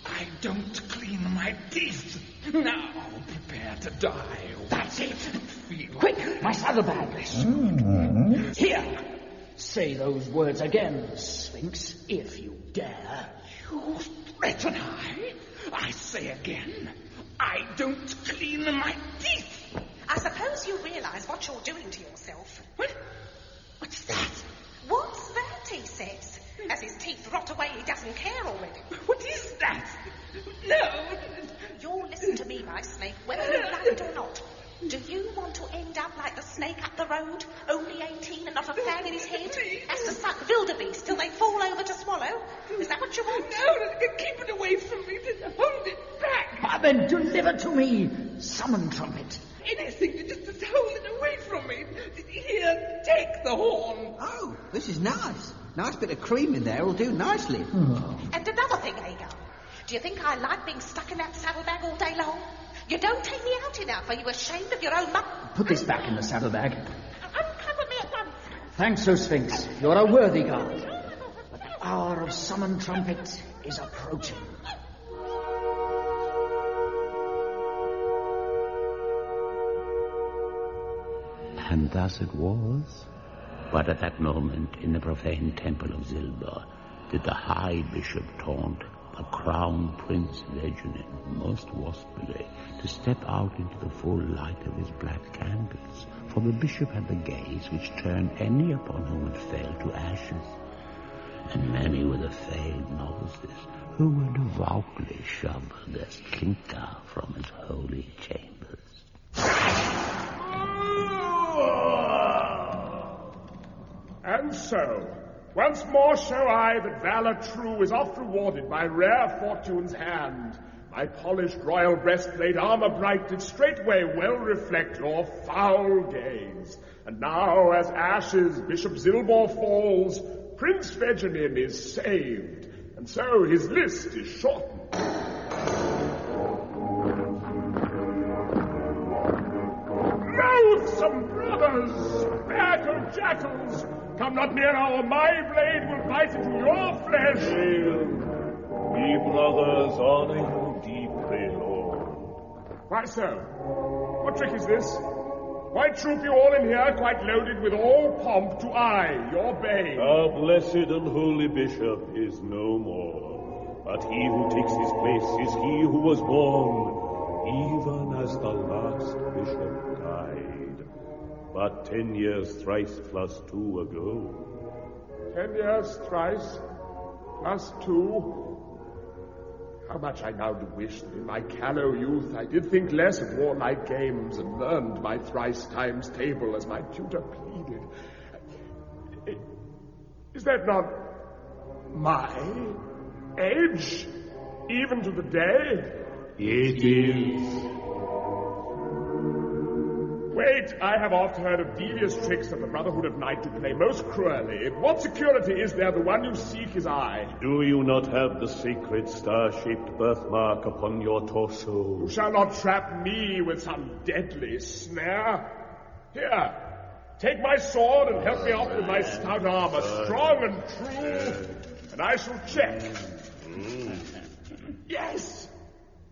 I don't clean my teeth. Now, prepare to die. That's it. Feel quick, my saddlebag. Here. Say those words again, Sphinx, if you dare. You threaten I say again, I don't clean my teeth. I suppose you realise what you're doing to yourself. What's that? What's that, he says. As his teeth rot away, he doesn't care already. What is that? No. You'll listen to me, my snake, whether you like it or not. Do you want to end up like the snake up the road, only 18 and not a fang in his head, has to suck wildebeest till they fall over to swallow? Is that what you want? No, keep it away from me, hold it back. Then deliver to me, Summon Trumpet. Anything, just hold it away from me. Here, take the horn. Oh, this is nice. Nice bit of cream in there will do nicely. And another thing, Agar. Do you think I like being stuck in that saddlebag all day long? You don't take me out enough. Are you ashamed of your own muck? Put this back in the saddlebag. Uncover me at once. Thanks, O Sphinx. You're a worthy guard. But the hour of Summon Trumpet is approaching. And thus it was. But at that moment, in the profane temple of Zilba, did the High Bishop taunt the Crown Prince Veganin most waspily to step out into the full light of his black candles, for the bishop had the gaze which turned any upon whom it fell to ashes, and many were the failed novices who would devoutly shove their clinker from its holy chambers. And so, once more show I that valor true is oft rewarded by rare fortune's hand. My polished royal breastplate, armor bright, did straightway well reflect your foul gaze. And now, as ashes Bishop Zilbor falls, Prince Veganin is saved, and so his list is shortened. Loathsome brothers, pack of jackals, come not nearer, or my blade will bite into your flesh. We brothers honor you deeply, Lord. Why so? What trick is this? Why troop you all in here, quite loaded with all pomp, to I, your bane? Our blessed and holy bishop is no more, but he who takes his place is he who was born, even as the last bishop died, but 10 years thrice plus 2 ago. 10 years thrice plus 2? How much I now do wish that in my callow youth I did think less of warlike games and learned my thrice times table as my tutor pleaded. Is that not my age, even to the day? It is. Wait, I have oft heard of devious tricks that the Brotherhood of Night do play most cruelly. What security is there the one you seek is I? Do you not have the sacred star-shaped birthmark upon your torso? You shall not trap me with some deadly snare. Here, take my sword and help me off with my stout armor, strong and true, and I shall check. Yes,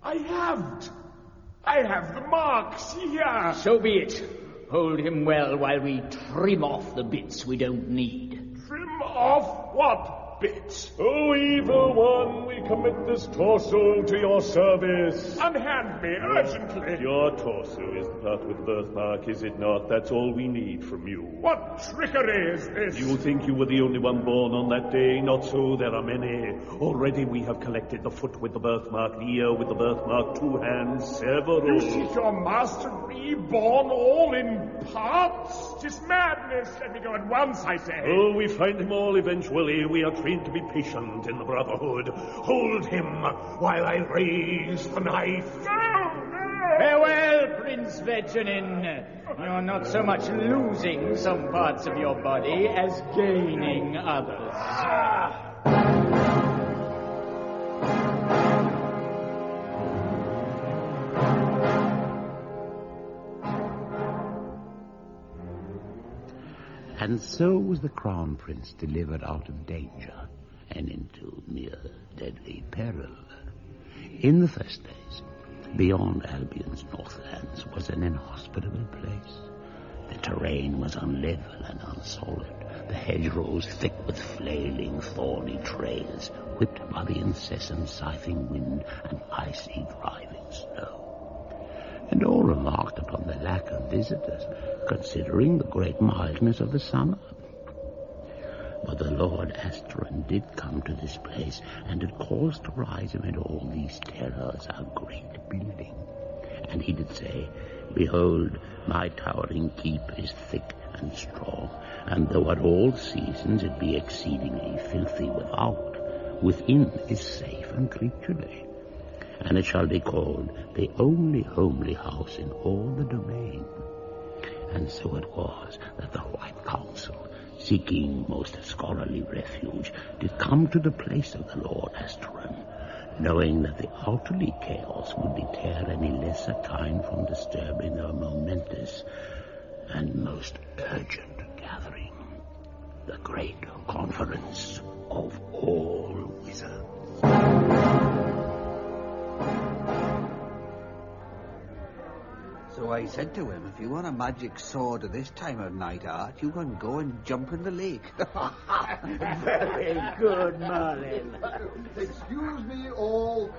I have the mark, see here. So be it. Hold him well while we trim off the bits we don't need. Trim off what bits? O evil one, we commit this torso to your service. Unhand me urgently. Your torso is the part with birthmark, is it not? That's all we need from you. What trickery is this? You think you were the only one born on that day? Not so, there are many. Already we have collected the foot with the birthmark, the ear with the birthmark, 2 hands, several. You seek your master reborn all in parts? 'Tis madness. Let me go at once, I say. Oh, we find him all eventually. We are trained to be patient in the Brotherhood. Hold him while I raise the knife. Farewell, Prince Veganin. You're not so much losing some parts of your body as gaining others. And so was the Crown Prince delivered out of danger and into mere deadly peril. In the first days, beyond Albion's northlands was an inhospitable place. The terrain was unlevel and unsolid, the hedgerows thick with flailing, thorny trails, whipped by the incessant scything wind and icy driving snow. And all remarked upon the lack of visitors, considering the great mildness of the summer. But the Lord Asteron did come to this place, and it caused to rise amid all these terrors a great building. And he did say, Behold, my towering keep is thick and strong, and though at all seasons it be exceedingly filthy without, within is safe and creaturely. And it shall be called the only homely house in all the domain. And so it was that the White Council, seeking most scholarly refuge, did come to the place of the Lord Asteron, knowing that the outerly chaos would deter any lesser kind from disturbing their momentous and most urgent gathering, the great conference of all wizards. So I said to him, if you want a magic sword at this time of night, Art, you can go and jump in the lake. Very good, Merlin. Excuse me all.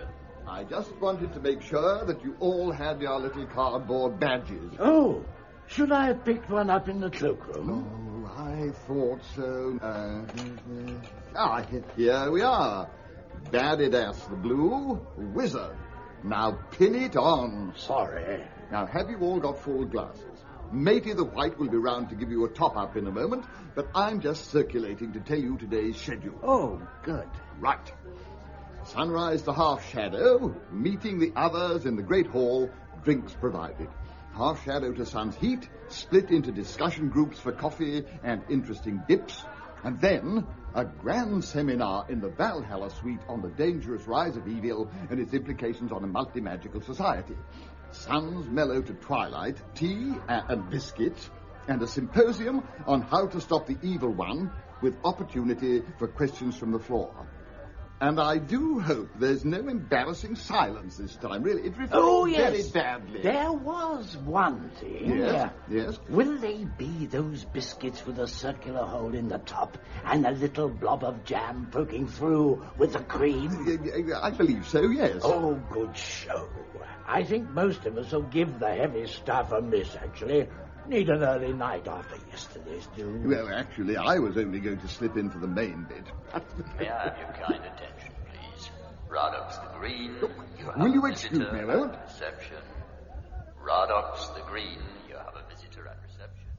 I just wanted to make sure that you all had your little cardboard badges. Oh, should I have picked one up in the cloakroom? Oh, I thought so. Here we are. Dyandetes the Blue, wizard. Now pin it on. Sorry. Now, have you all got full glasses? Matey the White will be round to give you a top-up in a moment, but I'm just circulating to tell you today's schedule. Oh, good. Right. Sunrise to half-shadow, meeting the others in the Great Hall, drinks provided. Half-shadow to sun's heat, split into discussion groups for coffee and interesting dips, and then a grand seminar in the Valhalla suite on the dangerous rise of evil and its implications on a multi-magical society. Suns mellow to twilight, tea and biscuits, and a symposium on how to stop the evil one with opportunity for questions from the floor. And I do hope there's no embarrassing silence this time, really. It reflects very badly. There was one thing. Yes? Will they be those biscuits with a circular hole in the top and a little blob of jam poking through with the cream? I believe so, yes. Oh, good show. I think most of us will give the heavy stuff a miss, actually. Need an early night after yesterday's do. Well, actually, I was only going to slip in for the main bit. May I have your kind attention, please? Radox the Green, Will you excuse me a moment? Reception. Radox the Green, you have a visitor at reception.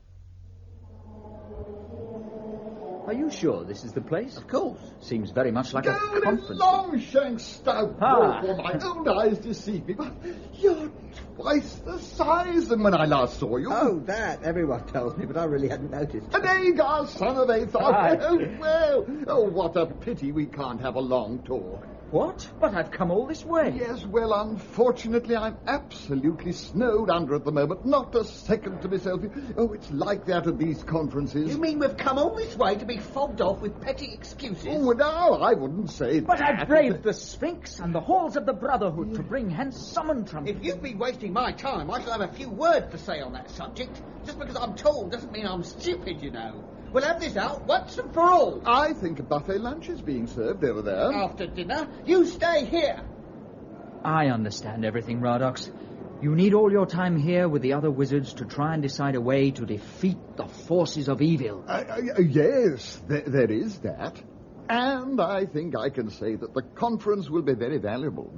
Are you sure this is the place? Of course. Seems very much like a Go conference. Longshanks, stout Ah. for my own eyes deceive me, but you're twice the size than when I last saw you. Oh, that. Everyone tells me, but I really hadn't noticed. An Agar, son of Athor. Oh, what a pity we can't have a long talk. What? But I've come all this way. Yes, well, unfortunately, I'm absolutely snowed under at the moment. Not a second to myself. Oh, it's like that at these conferences. You mean we've come all this way to be fobbed off with petty excuses? Oh, no, I wouldn't say But that. I braved the Sphinx and the halls of the Brotherhood to bring hence summon trumpet. If you've been wasting my time, I shall have a few words to say on that subject. Just because I'm told doesn't mean I'm stupid, you know. We'll have this out once and for all. I think a buffet lunch is being served over there. After dinner, you stay here. I understand everything, Radox. You need all your time here with the other wizards to try and decide a way to defeat the forces of evil. Yes, there is that. And I think I can say that the conference will be very valuable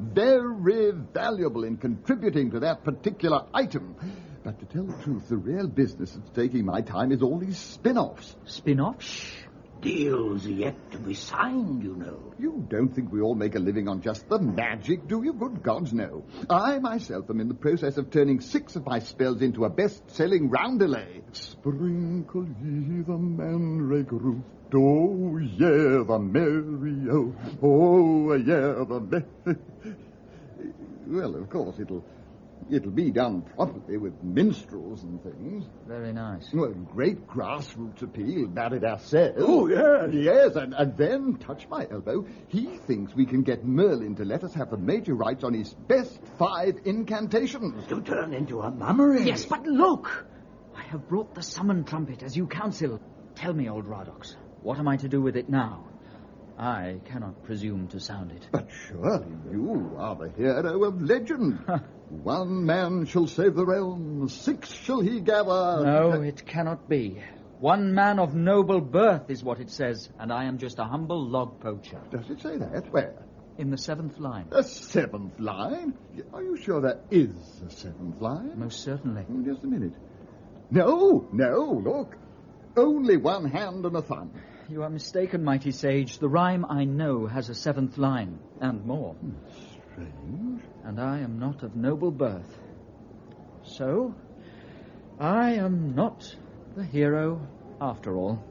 in contributing to that particular item. But to tell the truth, the real business that's taking my time is all these spin-offs. Spin-offs? Deals yet to be signed, you know. You don't think we all make a living on just the magic, do you? Good gods, no. I myself am in the process of turning 6 of my spells into a best-selling roundelay. Sprinkle ye the mandrake root, oh, yeah, the merry, oh, yeah, the merry... Well, of course, It'll be done properly with minstrels and things. Very nice. Well, great grassroots appeal, Maliadoc says. Oh, yes. Yes, and then, touch my elbow, he thinks we can get Merlin to let us have the major rights on his best 5 incantations. To turn into a mummery. Yes, but look! I have brought the summon trumpet as you counsel. Tell me, old Radox, what am I to do with it now? I cannot presume to sound it. But surely you are the hero of legend. 1 man shall save the realm, 6 shall he gather. No, it cannot be. 1 man of noble birth is what it says, and I am just a humble log poacher. Does it say that? Where? In the 7th line. A 7th line? Are you sure there is a 7th line? Most certainly. Just a minute. No, look. Only 1 hand and a thumb. You are mistaken, mighty sage. The rhyme I know has a 7th line, and more. Strange. And I am not of noble birth. So, I am not the hero after all.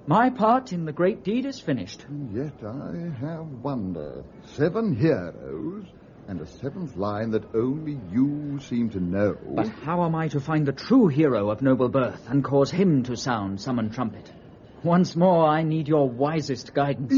My part in the great deed is finished. Yet I have wonder. 7 heroes, and a 7th line that only you seem to know. But how am I to find the true hero of noble birth and cause him to sound summon trumpet? Once more, I need your wisest guidance.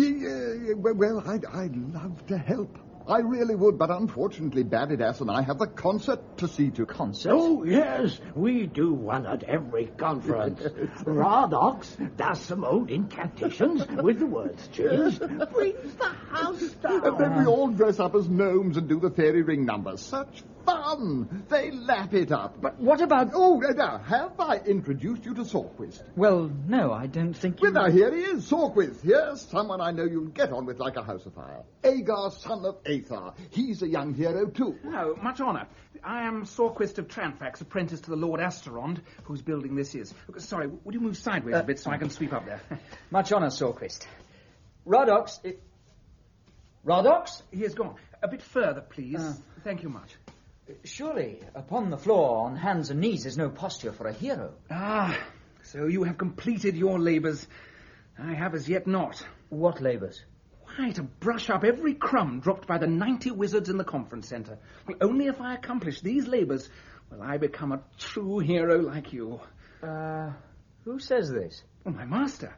Well, I'd love to help. I really would, but unfortunately, Maliadoc and I have the concert to see to. Concert? Oh, yes, we do one at every conference. Radox does some old incantations with the words changed, brings the house down. And then we all dress up as gnomes and do the fairy ring numbers. Such fun! They lap it up. But what about... Oh, now, have I introduced you to Sorquist? Well, no, I don't think you... Well, now, here he is, Sorquist. Here's someone I know you'll get on with like a house of fire. Agar, son of Athor. He's a young hero, too. No, much honour. I am Sorquist of Tranfax, apprentice to the Lord Asteron, whose building this is. Sorry, would you move sideways a bit so I can sweep up there? Much honour, Sorquist. Radox... Radox? He is gone. A bit further, please. Thank you much. Surely, upon the floor, on hands and knees, is no posture for a hero. Ah, so you have completed your labours. I have as yet not. What labours? Why, to brush up every crumb dropped by the 90 wizards in the conference centre. Well, only if I accomplish these labours will I become a true hero like you. Who says this? Well, my master.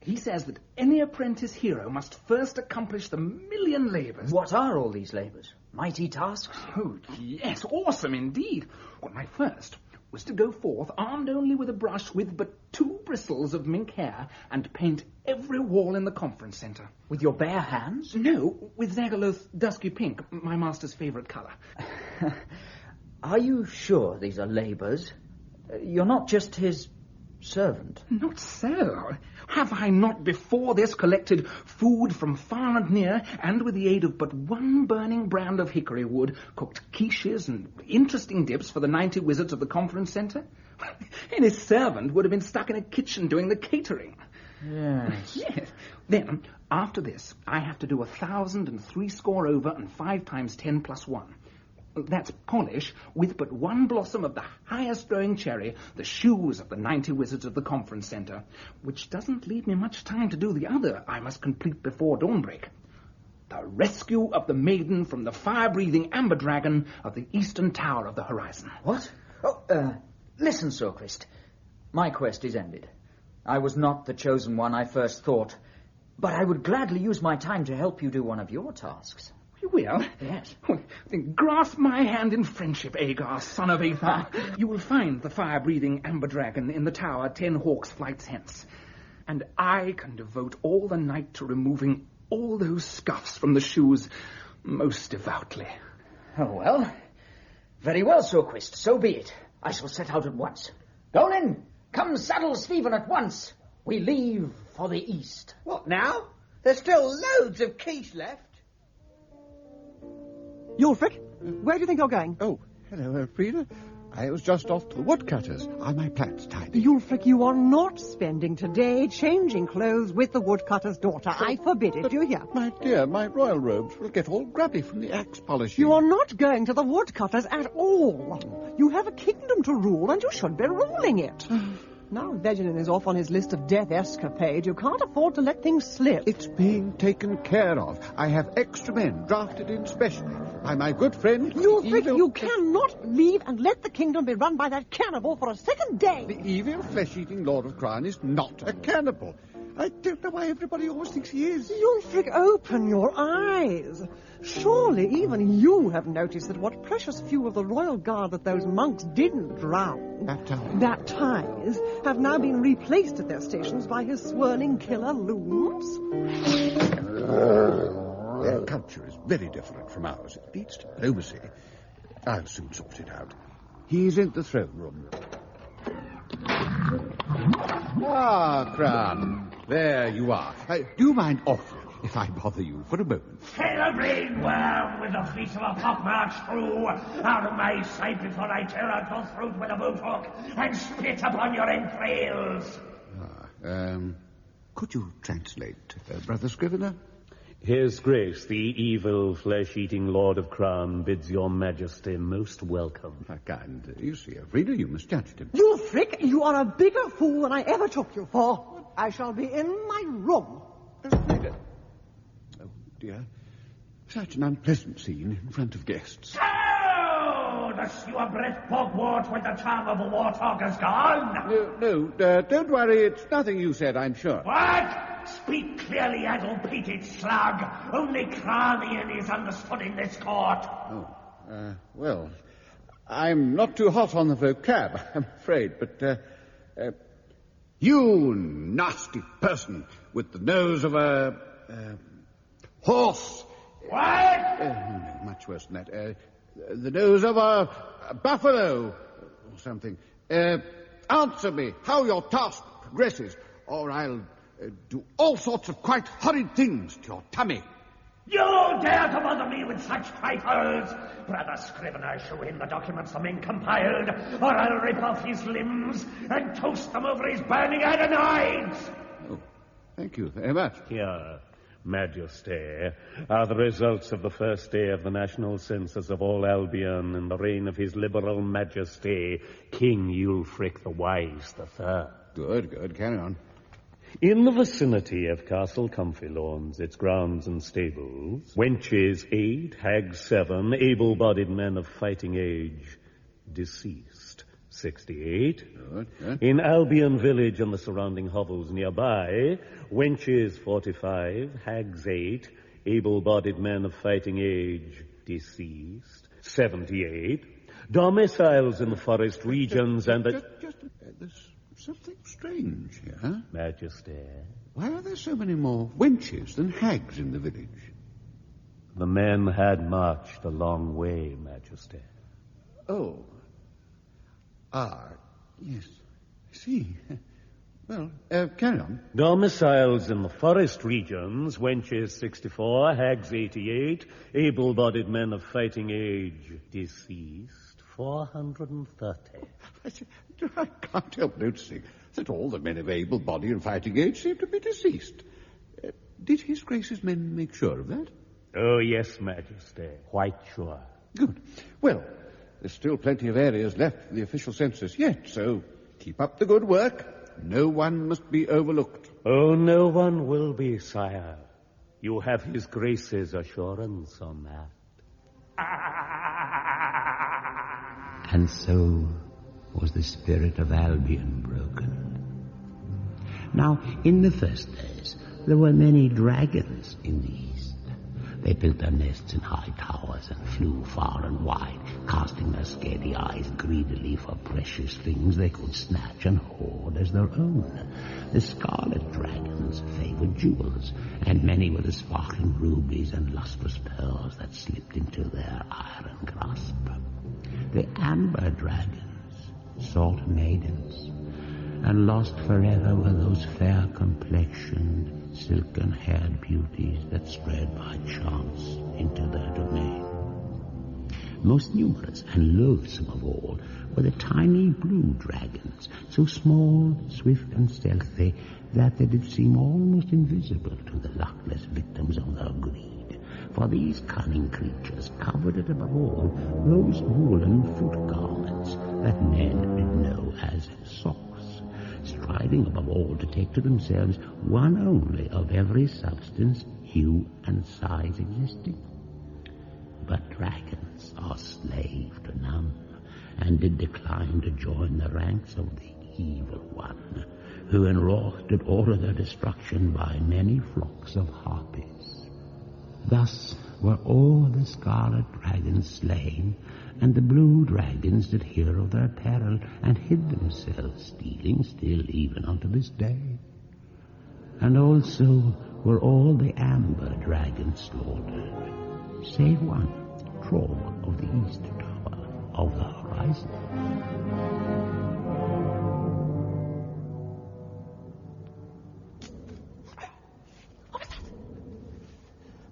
He says that any apprentice hero must first accomplish the 1,000,000 labours. What are all these labours? Mighty tasks? Oh, yes, awesome indeed. Well, my first was to go forth armed only with a brush with but 2 bristles of mink hair and paint every wall in the conference centre. With your bare hands? No, with Zagaloth's dusky pink, my master's favourite colour. Are you sure these are labours? You're not just his servant? Not so. Have I not before this collected food from far and near, and with the aid of but one burning brand of hickory wood, cooked quiches and interesting dips for the 90 wizards of the conference centre? Any servant would have been stuck in a kitchen doing the catering. Yes. Yes. Then, after this, I have to do 1,003 score over and 5 times 10 plus 1. That's polish with but one blossom of the highest growing cherry, the shoes of the 90 wizards of the conference centre, which doesn't leave me much time to do the other I must complete before dawnbreak. The rescue of the maiden from the fire-breathing amber dragon of the eastern tower of the horizon. What? Listen, Sorquist. My quest is ended. I was not the chosen one I first thought, but I would gladly use my time to help you do one of your tasks. You will? Yes. Then grasp my hand in friendship, Agar, son of Aether. You will find the fire-breathing amber dragon in the tower 10 hawks' flights hence. And I can devote all the night to removing all those scuffs from the shoes most devoutly. Oh, well. Very well, Sorquist. So be it. I shall set out at once. Gonin, come saddle Stephen at once. We leave for the east. What now? There's still loads of quiche left. Yulfric, where do you think you're going? Oh, hello, Elfrida. I was just off to the woodcutters. Are my plants tidy? Yulfric, you are not spending today changing clothes with the woodcutter's daughter. I forbid it, do you hear? My dear, my royal robes will get all grubby from the axe polishing. You are not going to the woodcutters at all. You have a kingdom to rule, and you should be ruling it. Now Veganin is off on his list of death escapades, you can't afford to let things slip. It's being taken care of. I have extra men drafted in specially by my good friend... You cannot leave and let the kingdom be run by that cannibal for a second day. The evil flesh-eating Lord of Crown is not a cannibal. I don't know why everybody always thinks he is. Yulfric, open your eyes. Surely even you have noticed that what precious few of the royal guard that those monks didn't drown, baptized, have now been replaced at their stations by his swirling killer loons. Their culture is very different from ours. It needs diplomacy. I'll soon sort it out. He's in the throne room. Ah, Crown. There you are. Do you mind awfully if I bother you for a moment? Celebrate worm with the fleece of a pockmarked shrew out of my sight before I tear out your throat with a boat hook and spit upon your entrails. Could you translate, Brother Scrivener? His Grace, the evil flesh-eating Lord of Crown, bids your Majesty most welcome. Kind. You see, Elfrida, you misjudged him. Yulfric, you are a bigger fool than I ever took you for. I shall be in my room. Elfrida. Oh, dear. Such an unpleasant scene in front of guests. Oh, the sewer breath bogwort with the charm of a warthog is gone. No, don't worry. It's nothing you said, I'm sure. What? Speak clearly, addle-peated slug. Only Cranian is understood in this court. Well, I'm not too hot on the vocab, I'm afraid, but, you nasty person with the nose of a, horse. What? No, much worse than that. The nose of a buffalo or something. Answer me how your task progresses, or I'll do all sorts of quite horrid things to your tummy. You dare to bother me with such trifles? Brother Scrivener, show him the documents the men compiled, or I'll rip off his limbs and toast them over his burning head and eyes. Oh, thank you very much. Here, Majesty, are the results of the first day of the national census of all Albion in the reign of his liberal majesty, King Yulfric the Wise III. Good, carry on. In the vicinity of Castle Comfy Lawns, its grounds and stables, wenches 8, hags 7, able-bodied men of fighting age, deceased 68. Good. In Albion village and the surrounding hovels nearby, wenches 45, hags 8, able-bodied men of fighting age, deceased 78. Domiciles in the forest regions and the... There's something strange here. Majesty. Why are there so many more wenches than hags in the village? The men had marched a long way, Majesty. Oh. Yes. I see. Well, carry on. Domiciles in the forest regions, wenches 64, hags 88, able-bodied men of fighting age, deceased 430. I can't help noticing that all the men of able body and fighting age seem to be deceased. Did His Grace's men make sure of that? Oh, yes, Majesty. Quite sure. Good. Well, there's still plenty of areas left for the official census yet, so keep up the good work. No one must be overlooked. Oh, no one will be, sire. You have His Grace's assurance on that. And so was the spirit of Albion broken. Now, in the first days, there were many dragons in the east. They built their nests in high towers and flew far and wide, casting their scaly eyes greedily for precious things they could snatch and hoard as their own. The scarlet dragons favored jewels, and many were the sparkling rubies and lustrous pearls that slipped into their iron grasp. The amber dragons sought maidens, and lost forever were those fair-complexioned, silken-haired beauties that spread by chance into their domain. Most numerous and loathsome of all were the tiny blue dragons, so small, swift, and stealthy that they did seem almost invisible to the luckless victims of their greed. For these cunning creatures coveted above all those woolen foot garments that men did know as socks, striving above all to take to themselves one only of every substance, hue, and size existing. But dragons are slave to none, and did decline to join the ranks of the evil one, who in wrath did order their destruction by many flocks of harpies. Thus were all the scarlet dragons slain, and the blue dragons did hear of their peril, and hid themselves, stealing still even unto this day. And also were all the amber dragons slaughtered, save one, Trog of the east tower of the horizon.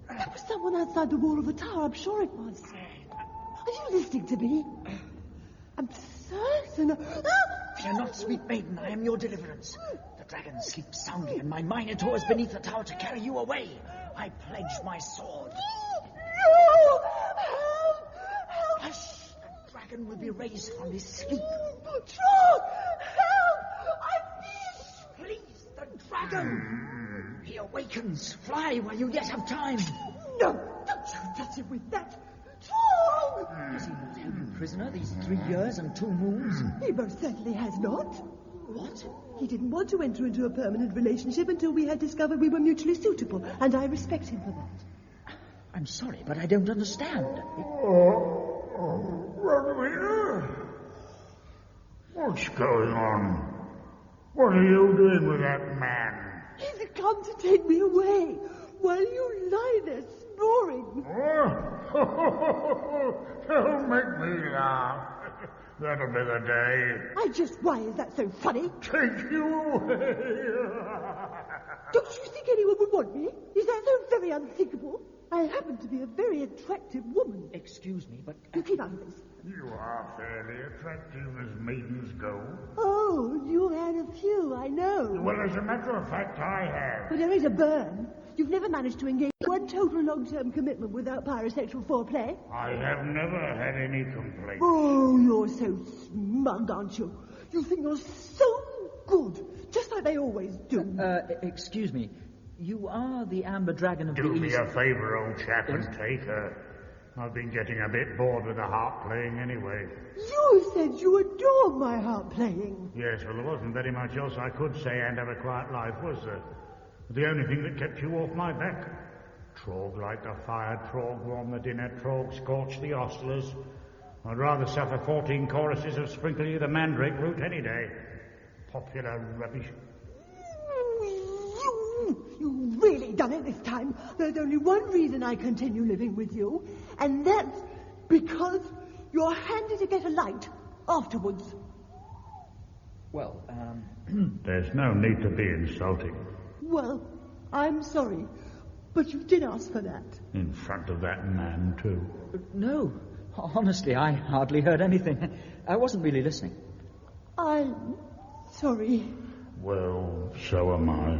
That was someone outside the wall of the tower, I'm sure it was. Are you listening to me? I'm certain... Fear not, sweet maiden, I am your deliverance. The dragon sleeps soundly, and my Minotaur is beneath the tower to carry you away. I pledge my sword. No! Help! Hush! The dragon will be raised from his sleep. Trog! Help! Please, the dragon! He awakens. Fly while you yet have time. No! Don't you touch him with that! Trog! Has he not held you prisoner these 3 years and 2 moons? He most certainly has not. What? He didn't want to enter into a permanent relationship until we had discovered we were mutually suitable, and I respect him for that. I'm sorry, but I don't understand. Rodwina? What's going on? What are you doing with that man? He's come to take me away while you lie there snoring. Don't make me laugh. That'll be the day. Why is that so funny? Take you away. Don't you think anyone would want me? Is that so very unthinkable? I happen to be a very attractive woman. Excuse me, but... You keep out of this. You are fairly attractive as maidens go. Oh, you've had a few, I know. Well, as a matter of fact, I have. But only to burn. You've never managed to engage in one total long-term commitment without pyrosexual foreplay. I have never had any complaints. Oh, you're so smug, aren't you? You think you're so good, just like they always do. Excuse me. You are the amber dragon of the east. Do me a favour, old chap, and take her. I've been getting a bit bored with the harp playing anyway. You said you adore my harp playing. Yes, well, there wasn't very much else I could say and have a quiet life, was there? The only thing that kept you off my back. Trog light the fire, Trog warm the dinner, Trog scorch the ostlers. I'd rather suffer 14 choruses of Sprinkle You the Mandrake root any day. Popular rubbish. You've really done it this time. There's only one reason I continue living with you, and that's because you're handy to get a light afterwards. Well, There's no need to be insulting. Well, I'm sorry, but you did ask for that. In front of that man, too. No. Honestly, I hardly heard anything. I wasn't really listening. I'm sorry. Well, so am I.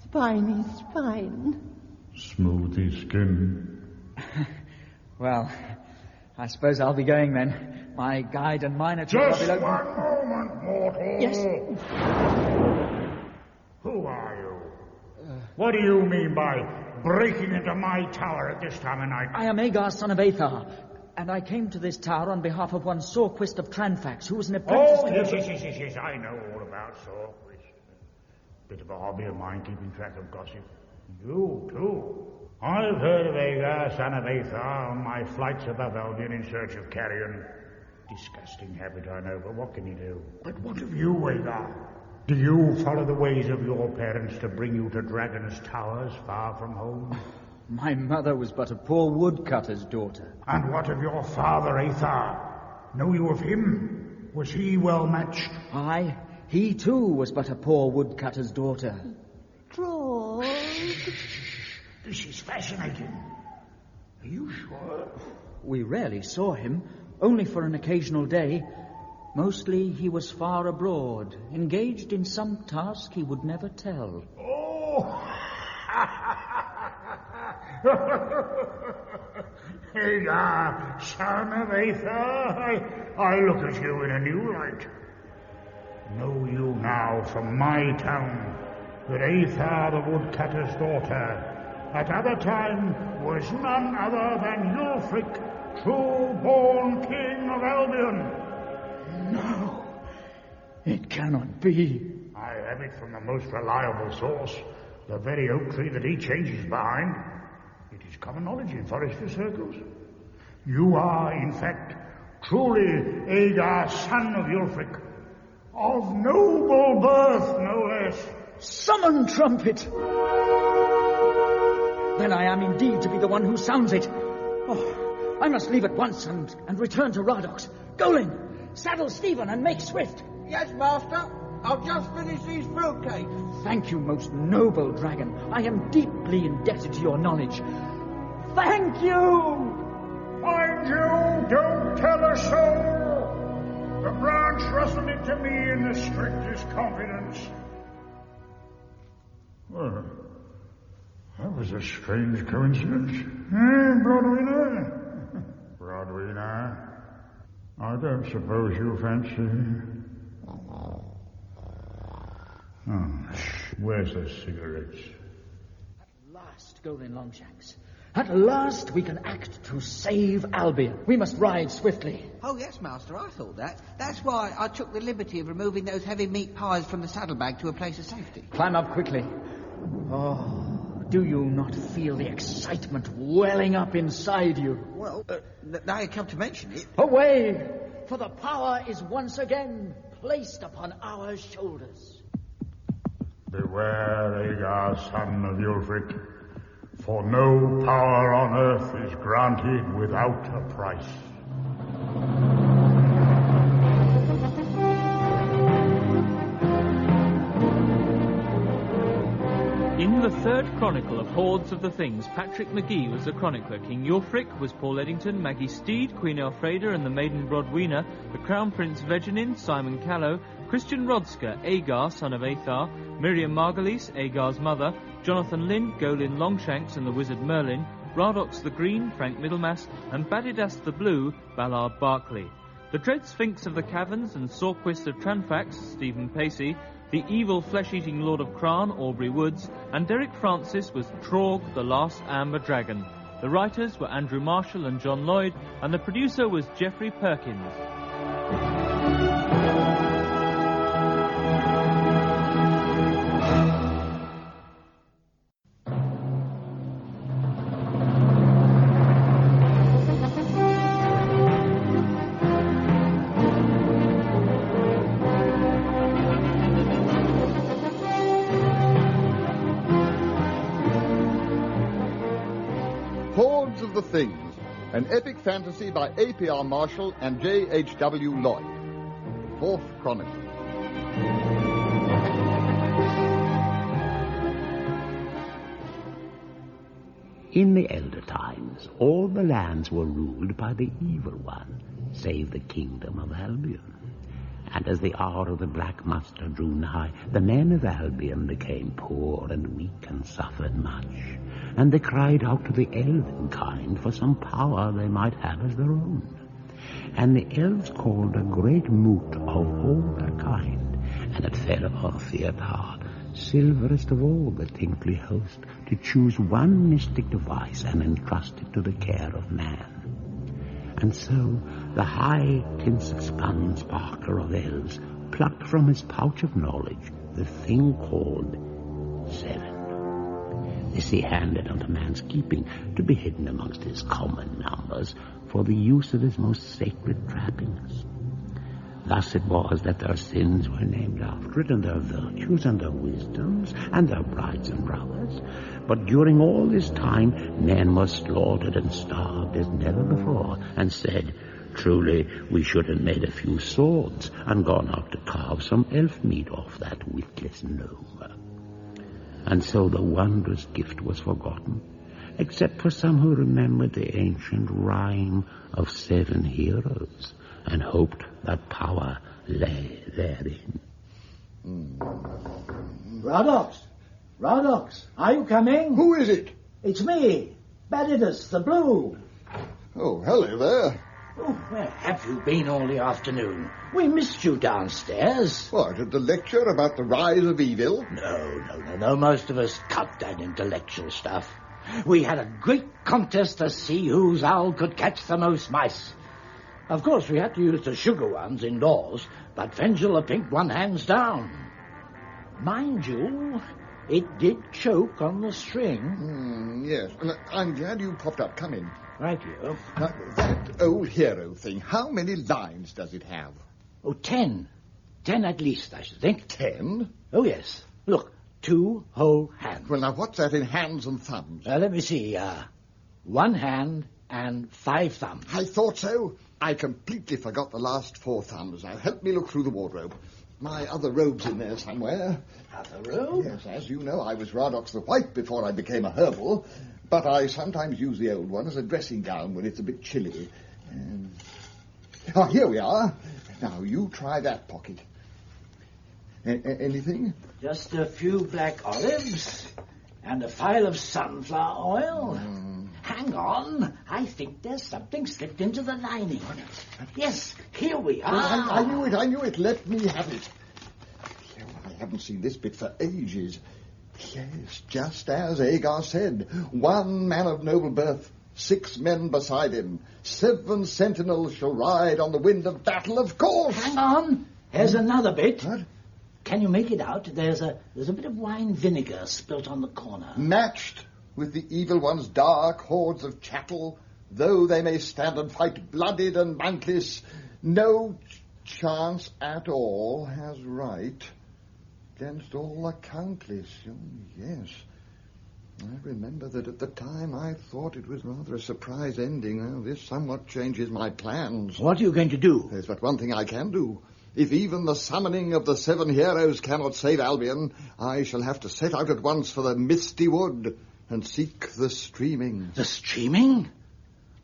Spiny spine. Smoothie skin. Well, I suppose I'll be going then. My guide and miner... Just one moment, mortal. Yes? Who are you? What do you mean by breaking into my tower at this time of night? I am Agar, son of Agar, and I came to this tower on behalf of one Sorquist of Tranfax, who was an apprentice... Oh, yes, I know all about Sorquist. Bit of a hobby of mine, keeping track of gossip. You, too. I've heard of Agar, son of Agar, on my flights above Albion in search of carrion. Disgusting habit, I know, but what can you do? But what of you, Agar? Do you follow the ways of your parents to bring you to Dragon's Towers far from home? My mother was but a poor woodcutter's daughter. And what of your father, Agar? Know you of him? Was he well matched? Aye, he too was but a poor woodcutter's daughter. Trog. This is fascinating. Are you sure? We rarely saw him, only for an occasional day. Mostly he was far abroad, engaged in some task he would never tell. Oh! Agar, son of Agar, I look at you in a new light. Know you now from my town that Agar, the woodcutter's daughter, at other time was none other than Yulfric, true-born king of Albion. No, it cannot be. I have it from the most reliable source, the very oak tree that he changes behind. It is common knowledge in forestry circles. You are, in fact, truly Agar, son of Yulfric, of noble birth, no less. Summon trumpet! Then I am indeed to be the one who sounds it. Oh, I must leave at once and return to Radox. Golin, saddle Stephen and make swift. Yes, master. I'll just finish these fruitcakes. Thank you, most noble dragon. I am deeply indebted to your knowledge. Thank you! Mind you, don't tell a soul. The branch rustled it to me in the strictest confidence. Well, that was a strange coincidence. Broadwinner? Broadwinner? I don't suppose you fancy... Oh, where's the cigarettes? At last, Golin Longshanks. At last we can act to save Albion. We must ride swiftly. Oh, yes, master, I thought that. That's why I took the liberty of removing those heavy meat pies from the saddlebag to a place of safety. Climb up quickly. Oh, do you not feel the excitement welling up inside you? Well, now you come to mention it... Away! For the power is once again placed upon our shoulders. Beware, Agar, son of Yulfric, for no power on earth is granted without a price. In the third chronicle of Hordes of the Things, Patrick Magee was the chronicler, King Yulfric was Paul Eddington, Maggie Steed, Queen Elfreda and the Maiden Broadwina, the Crown Prince Veganin, Simon Callow, Christian Rodska, Agar, son of Agar, Miriam Margolyes, Agar's mother, Jonathan Lynn, Golin Longshanks and the Wizard Merlin, Radox the Green, Frank Middlemass, and Dyandetes the Blue, Ballard Berkeley. The Dread Sphinx of the Caverns and Sorquist of Tranfax, Stephen Pacey, the evil flesh-eating Lord of Cran, Aubrey Woods, and Derek Francis was Trog, the Last Amber Dragon. The writers were Andrew Marshall and John Lloyd, and the producer was Geoffrey Perkins. Hordes of the Things, an epic fantasy by A.P.R. Marshall and J.H.W. Lloyd. 4th Chronicle. In the elder times, all the lands were ruled by the evil one, save the kingdom of Albion. And as the hour of the black muster drew nigh, the men of Albion became poor and weak and suffered much. And they cried out to the elven kind for some power they might have as their own. And the elves called a great moot of all their kind, and it fell upon Theodard, silverest of all the tinkly host, to choose one mystic device and entrust it to the care of man. And so the high tinsel spun sparkler of elves plucked from his pouch of knowledge the thing called 7. This he handed unto man's keeping, to be hidden amongst his common numbers, for the use of his most sacred trappings. Thus it was that their sins were named after it, and their virtues, and their wisdoms, and their brides and brothers. But during all this time, men were slaughtered and starved as never before, and said, truly, we should have made a few swords, and gone out to carve some elf meat off that witless gnome. And so the wondrous gift was forgotten, except for some who remembered the ancient rhyme of 7 heroes, and hoped that power lay therein. Radox, are you coming? Who is it? It's me, Dyandetes the Blue. Oh, hello there. Oh, where have you been all the afternoon? We missed you downstairs. What, at the lecture about the rise of evil? No. Most of us cut that intellectual stuff. We had a great contest to see whose owl could catch the most mice. Of course, we had to use the sugar ones indoors, but Fengela pinked one hands down. Mind you, it did choke on the string. Yes. I'm glad you popped up. Come in. Right you. Now, that old hero thing, how many lines does it have? 10. 10 at least, I should think. 10? Oh, yes. Look, 2 whole hands. Well, now, what's that in hands and thumbs? Let me see. 1 hand and 5 thumbs. I thought so. I completely forgot the last 4 thumbs. Now, help me look through the wardrobe. My other robe's in there somewhere. Other robe? Yes, as you know, I was Radox the White before I became a herbal, but I sometimes use the old one as a dressing gown when it's a bit chilly. Here we are. Now, you try that pocket. Anything? Just a few black olives and a phial of sunflower oil. Hang on. I think there's something slipped into the lining. Yes, here we are. I knew it. Let me have it. I haven't seen this bit for ages. Yes, just as Agar said. 1 man of noble birth, 6 men beside him. 7 sentinels shall ride on the wind of battle, of course. Hang on. Here's another bit. What? Can you make it out? There's a bit of wine vinegar spilt on the corner. Matched with the evil one's dark hordes of chattel, though they may stand and fight blooded and mountless, no chance at all has right against all the countless. Oh, yes. I remember that at the time I thought it was rather a surprise ending. Now, this somewhat changes my plans. What are you going to do? There's but one thing I can do. If even the summoning of the 7 heroes cannot save Albion, I shall have to set out at once for the misty wood and seek the streaming. The streaming?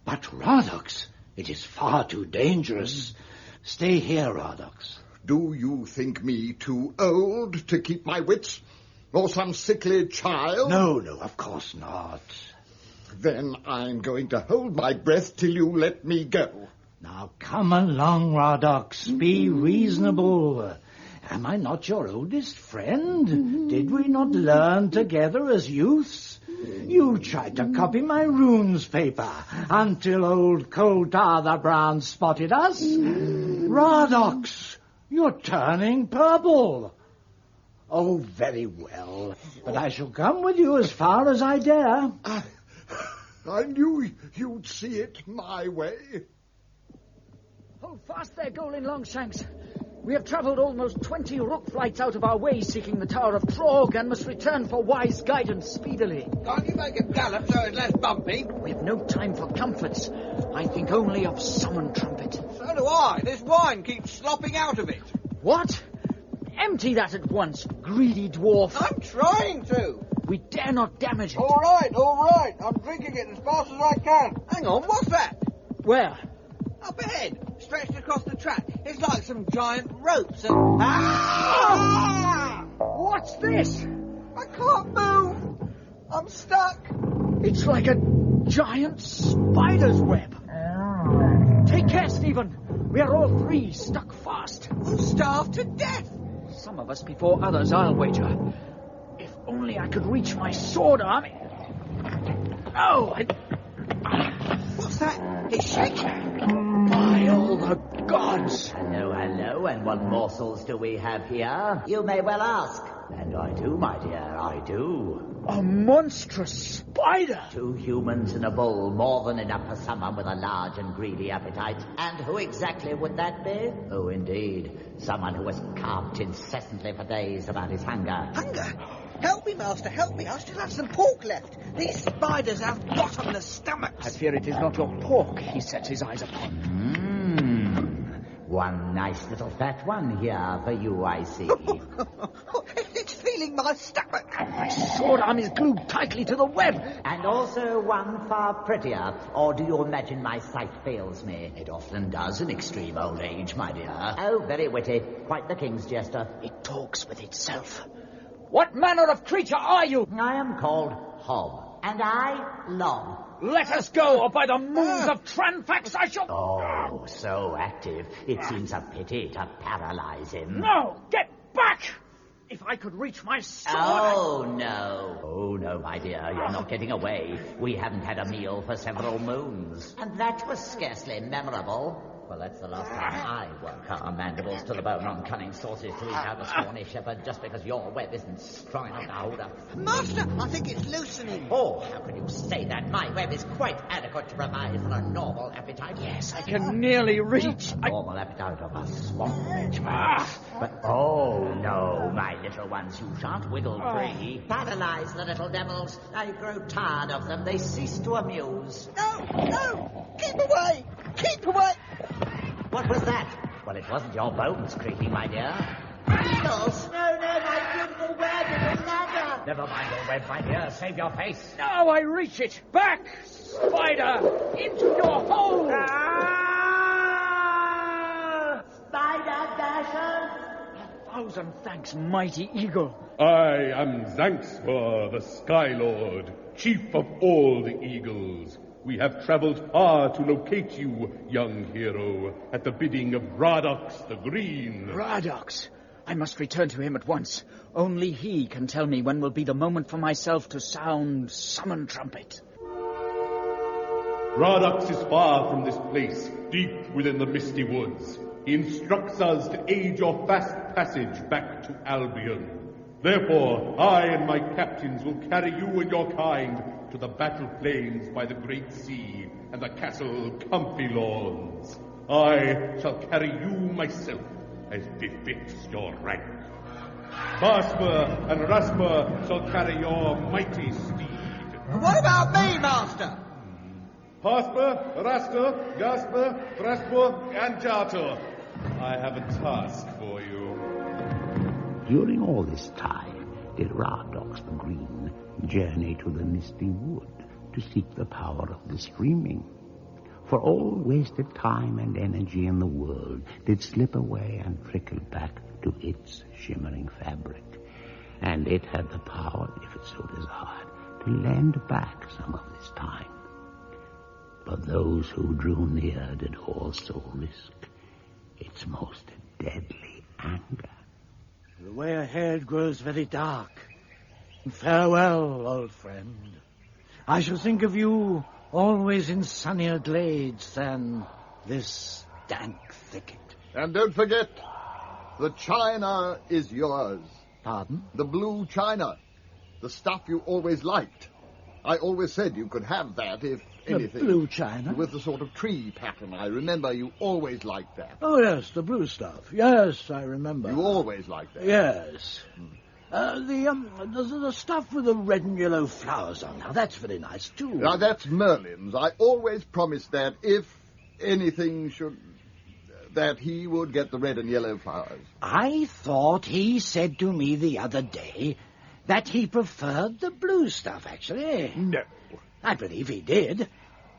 But, Radox, it is far too dangerous. Stay here, Radox. Do you think me too old to keep my wits? Or some sickly child? No, of course not. Then I'm going to hold my breath till you let me go. Now, come along, Radox. Be reasonable. Am I not your oldest friend? Did we not learn together as youths? You tried to copy my runes paper until old Coldar the Brown spotted us. Radox, you're turning purple. Oh, very well. But I shall come with you as far as I dare. I knew you'd see it my way. Hold fast there, Golden Longshanks. We have travelled almost 20 rook flights out of our way seeking the Tower of Trog and must return for wise guidance speedily. Can't you make a gallop so it's less bumpy? We have no time for comforts. I think only of summon trumpet. So do I. This wine keeps slopping out of it. What? Empty that at once, greedy dwarf. I'm trying to. We dare not damage it. All right. I'm drinking it as fast as I can. Hang on, what's that? Where? Up ahead, stretched across the track. It's like some giant ropes and... Ah! What's this? I can't move. I'm stuck. It's like a giant spider's web. Take care, Stephen. We are all three stuck fast. We'll starve to death. Some of us before others, I'll wager. If only I could reach my sword arm. Oh, What's that? It's shaking. By all the gods. Hello, and what morsels do we have here? You may well ask. And I do, my dear, I do. A monstrous spider! 2 humans and a bull, more than enough for someone with a large and greedy appetite. And who exactly would that be? Oh, indeed. Someone who has carped incessantly for days about his hunger. Hunger? Help me, Master, help me. I still have some pork left. These spiders have bottomless stomachs. I fear it is not your pork he sets his eyes upon. One nice little fat one here for you, I see. It's feeling my stomach. My sword arm is glued tightly to the web. And also one far prettier. Or do you imagine my sight fails me? It often does in extreme old age, my dear. Oh, very witty. Quite the king's jester. It talks with itself. What manner of creature are you? I am called Hob. And I, Lob. Let us go, or by the moons of Tranfax I shall... Oh, so active. It seems a pity to paralyze him. No! Get back! If I could reach my sword... Oh, no, my dear. You're not getting away. We haven't had a meal for several moons. And that was scarcely memorable. Well, that's the last time I work our mandibles to the bone on cunning sources to eke out a scrawny shepherd just because your web isn't strong enough to hold up. Master, I think it's loosening. Oh, how can you say that? My web is quite adequate to provide for a normal appetite. Yes, I can nearly reach... Normal appetite of a swamp. But, oh, no, my little ones, you shan't wiggle free. Paralyze the little devils. I grow tired of them. They cease to amuse. No! Keep away! Keep away! What was that? Well, it wasn't your bones creaking, my dear. Eagles! No, my beautiful web is a ladder! Never mind your web, my dear. Save your face. Now I reach it. Back, spider! Into your hole! Spider Dasher! 1,000 thanks, mighty eagle. I am Zanxor, the Sky Lord, chief of all the eagles. We have traveled far to locate you, young hero, at the bidding of Radox the Green. Radox? I must return to him at once. Only he can tell me when will be the moment for myself to sound summon trumpet. Radox is far from this place, deep within the misty woods. He instructs us to aid your fast passage back to Albion. Therefore, I and my captains will carry you and your kind to the battle plains by the great sea and the castle comfy lawns. I shall carry you myself, as befits your rank. Basper and Rasper shall carry your mighty steed. What about me, Master? Basper, Raster, Gasper, Rasper, and Jartor. I have a task for you. During all this time, did Radox the Green journey to the misty wood to seek the power of the streaming. For all wasted time and energy in the world did slip away and trickle back to its shimmering fabric. And it had the power, if it so desired, to lend back some of this time. But those who drew near did also risk its most deadly anger. The way ahead grows very dark. Farewell, old friend. I shall think of you always in sunnier glades than this dank thicket. And don't forget, the china is yours. Pardon? The blue china. The stuff you always liked. I always said you could have that, if anything. The blue china? With the sort of tree pattern. I remember you always liked that. Oh, yes, the blue stuff. Yes, I remember. You always liked that. Yes. The stuff with the red and yellow flowers on. Now, that's very nice, too. Now, that's Merlin's. I always promised that if anything should... that he would get the red and yellow flowers. I thought he said to me the other day that he preferred the blue stuff, actually. No. I believe he did.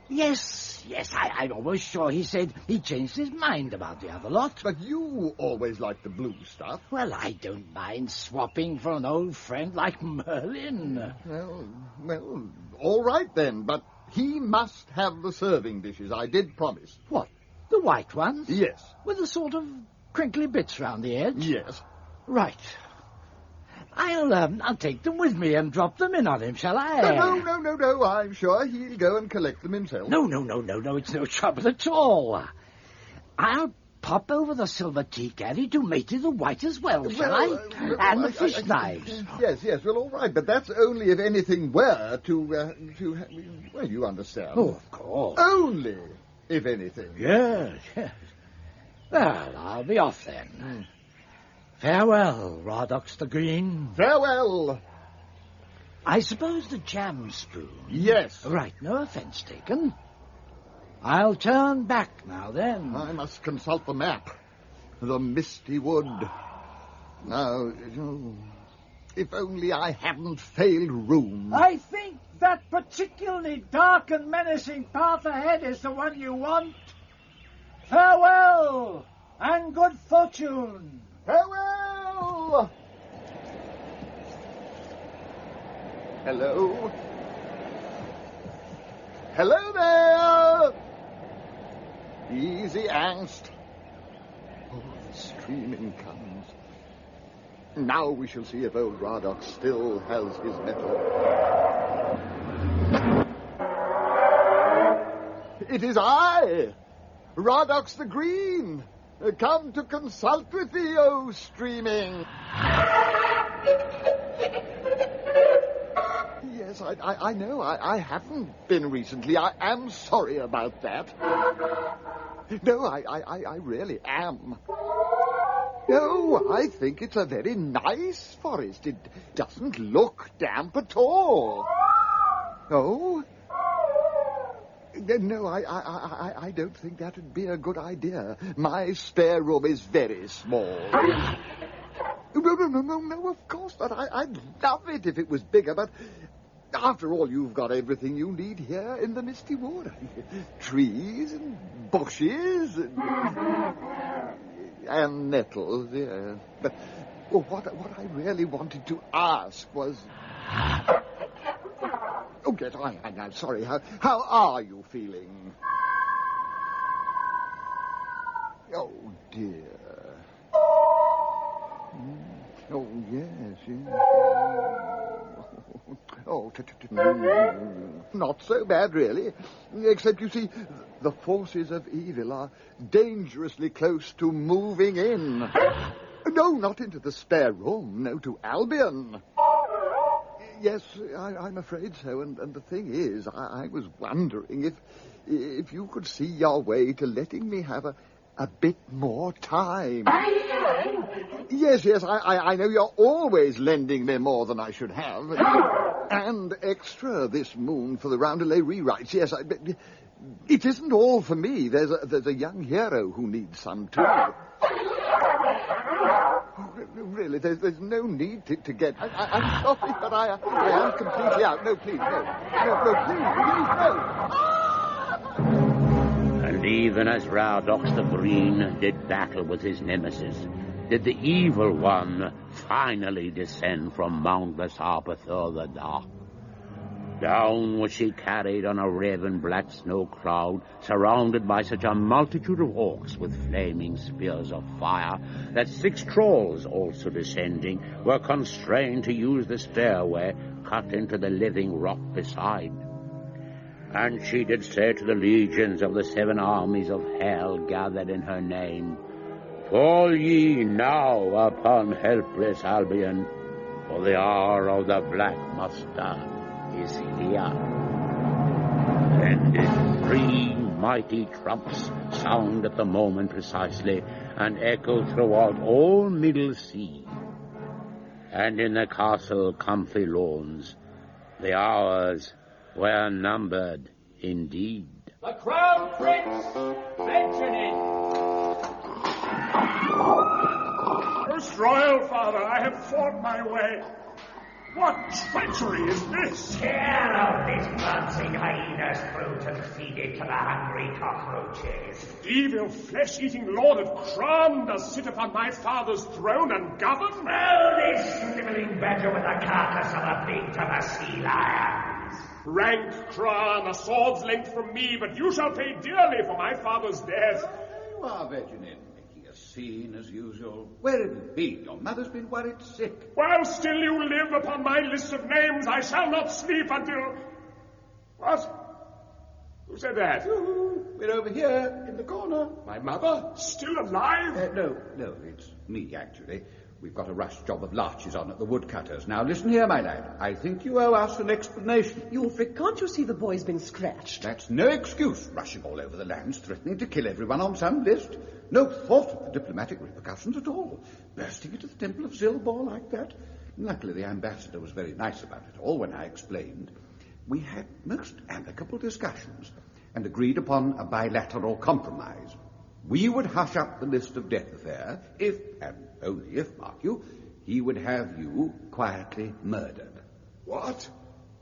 Yes, I'm almost sure he said he changed his mind about the other lot. But you always liked the blue stuff. Well, I don't mind swapping for an old friend like Merlin. Well, all right then, but he must have the serving dishes. I did promise. What, the white ones? Yes. With the sort of crinkly bits round the edge? Yes. Right. I'll take them with me and drop them in on him, shall I? No. I'm sure he'll go and collect them himself. No. It's no trouble at all. I'll pop over the silver tea caddy to Matey the White as well, shall I? And the fish knives. Yes, well, all right, but that's only if anything were to well, you understand. Oh, of course. Only if anything. Yes. Well, I'll be off then. Farewell, Radox the Green. Farewell. I suppose the jam spoon. Yes. Right, no offence taken. I'll turn back now, then. I must consult the map. The misty wood. Now, if only I hadn't failed room. I think that particularly dark and menacing path ahead is the one you want. Farewell, and good fortune. Farewell! Hello? Hello there! Easy, angst. Oh, the streaming comes. Now we shall see if old Radox still has his mettle. It is I, Radox the Green. Come to consult with thee, O streaming. Yes, I know. I haven't been recently. I am sorry about that. No, I really am. No, I think it's a very nice forest. It doesn't look damp at all. Oh? No, I don't think that would be a good idea. My spare room is very small. No, of course not. I'd love it if it was bigger, but after all, you've got everything you need here in the Misty Wood. Trees and bushes and nettles, yeah. But what I really wanted to ask was... Oh, yes, I'm sorry. How are you feeling? Oh, dear. Oh, yes. Oh, not so bad, really. Except, you see, the forces of evil are dangerously close to moving in. No, not into the spare room. No, to Albion. Yes, I'm afraid so. And the thing is, I was wondering if you could see your way to letting me have a bit more time. Yes, I know you're always lending me more than I should have. And extra this moon for the Roundelay rewrites. Yes, it isn't all for me. There's a young hero who needs some too. Really, there's no need to get... I'm sorry, but I am completely out. No, please, no. And even as Radox the Green did battle with his nemesis, did the evil one finally descend from mountless Harpy the Dark. Down was she carried on a raven-black snow cloud, surrounded by such a multitude of orcs with flaming spears of fire, that 6 trolls, also descending, were constrained to use the stairway cut into the living rock beside. And she did say to the legions of the 7 armies of hell gathered in her name, "Fall ye now upon helpless Albion, for the hour of the black must stand." is here. Then 3 mighty trumps sound at the moment precisely and echo throughout all Middle Sea. And in the castle comfy lawns, the hours were numbered indeed. The Crown Prince, Veganin! Most Royal Father, I have fought my way. What treachery is this? Tear out this glancing hyena's throat and feed it to the hungry cockroaches. Evil flesh-eating Lord of Kron does sit upon my father's throne and govern? Oh, this sniveling badger with the carcass of a beaked of a sea lions. Rank Kron, a sword's length from me, but you shall pay dearly for my father's death. There you are, Veganin, making a scene as usual. Where have you been? Your mother's been worried sick. While still you live upon my list of names, I shall not sleep until... What? Who said that? We're over here, in the corner. My mother? Still alive? No, it's me, actually. We've got a rush job of larches on at the woodcutters. Now, listen here, my lad. I think you owe us an explanation. Yulfric, can't you see the boy's been scratched? That's no excuse, rushing all over the lands, threatening to kill everyone on some list. No thought of the diplomatic repercussions at all. Bursting into the Temple of Zilbor like that. Luckily, the ambassador was very nice about it all when I explained. We had most amicable discussions and agreed upon a bilateral compromise. We would hush up the list of death affair if, and only if, mark you, he would have you quietly murdered. What?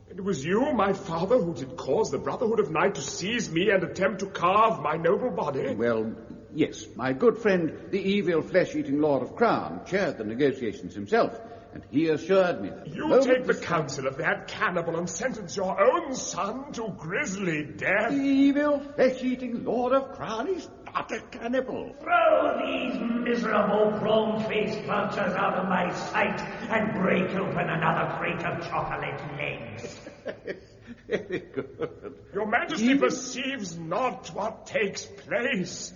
It was you, my father, who did cause the Brotherhood of Night to seize me and attempt to carve my noble body? Well, yes. My good friend, the evil flesh-eating Lord of Crown, chaired the negotiations himself, and he assured me that... You take the counsel of that cannibal and sentence your own son to grisly death? The evil flesh-eating Lord of Crown is not a cannibal. Throw these miserable prawn-faced vultures out of my sight and break open another crate of chocolate legs. Very good. Your Majesty perceives not what takes place.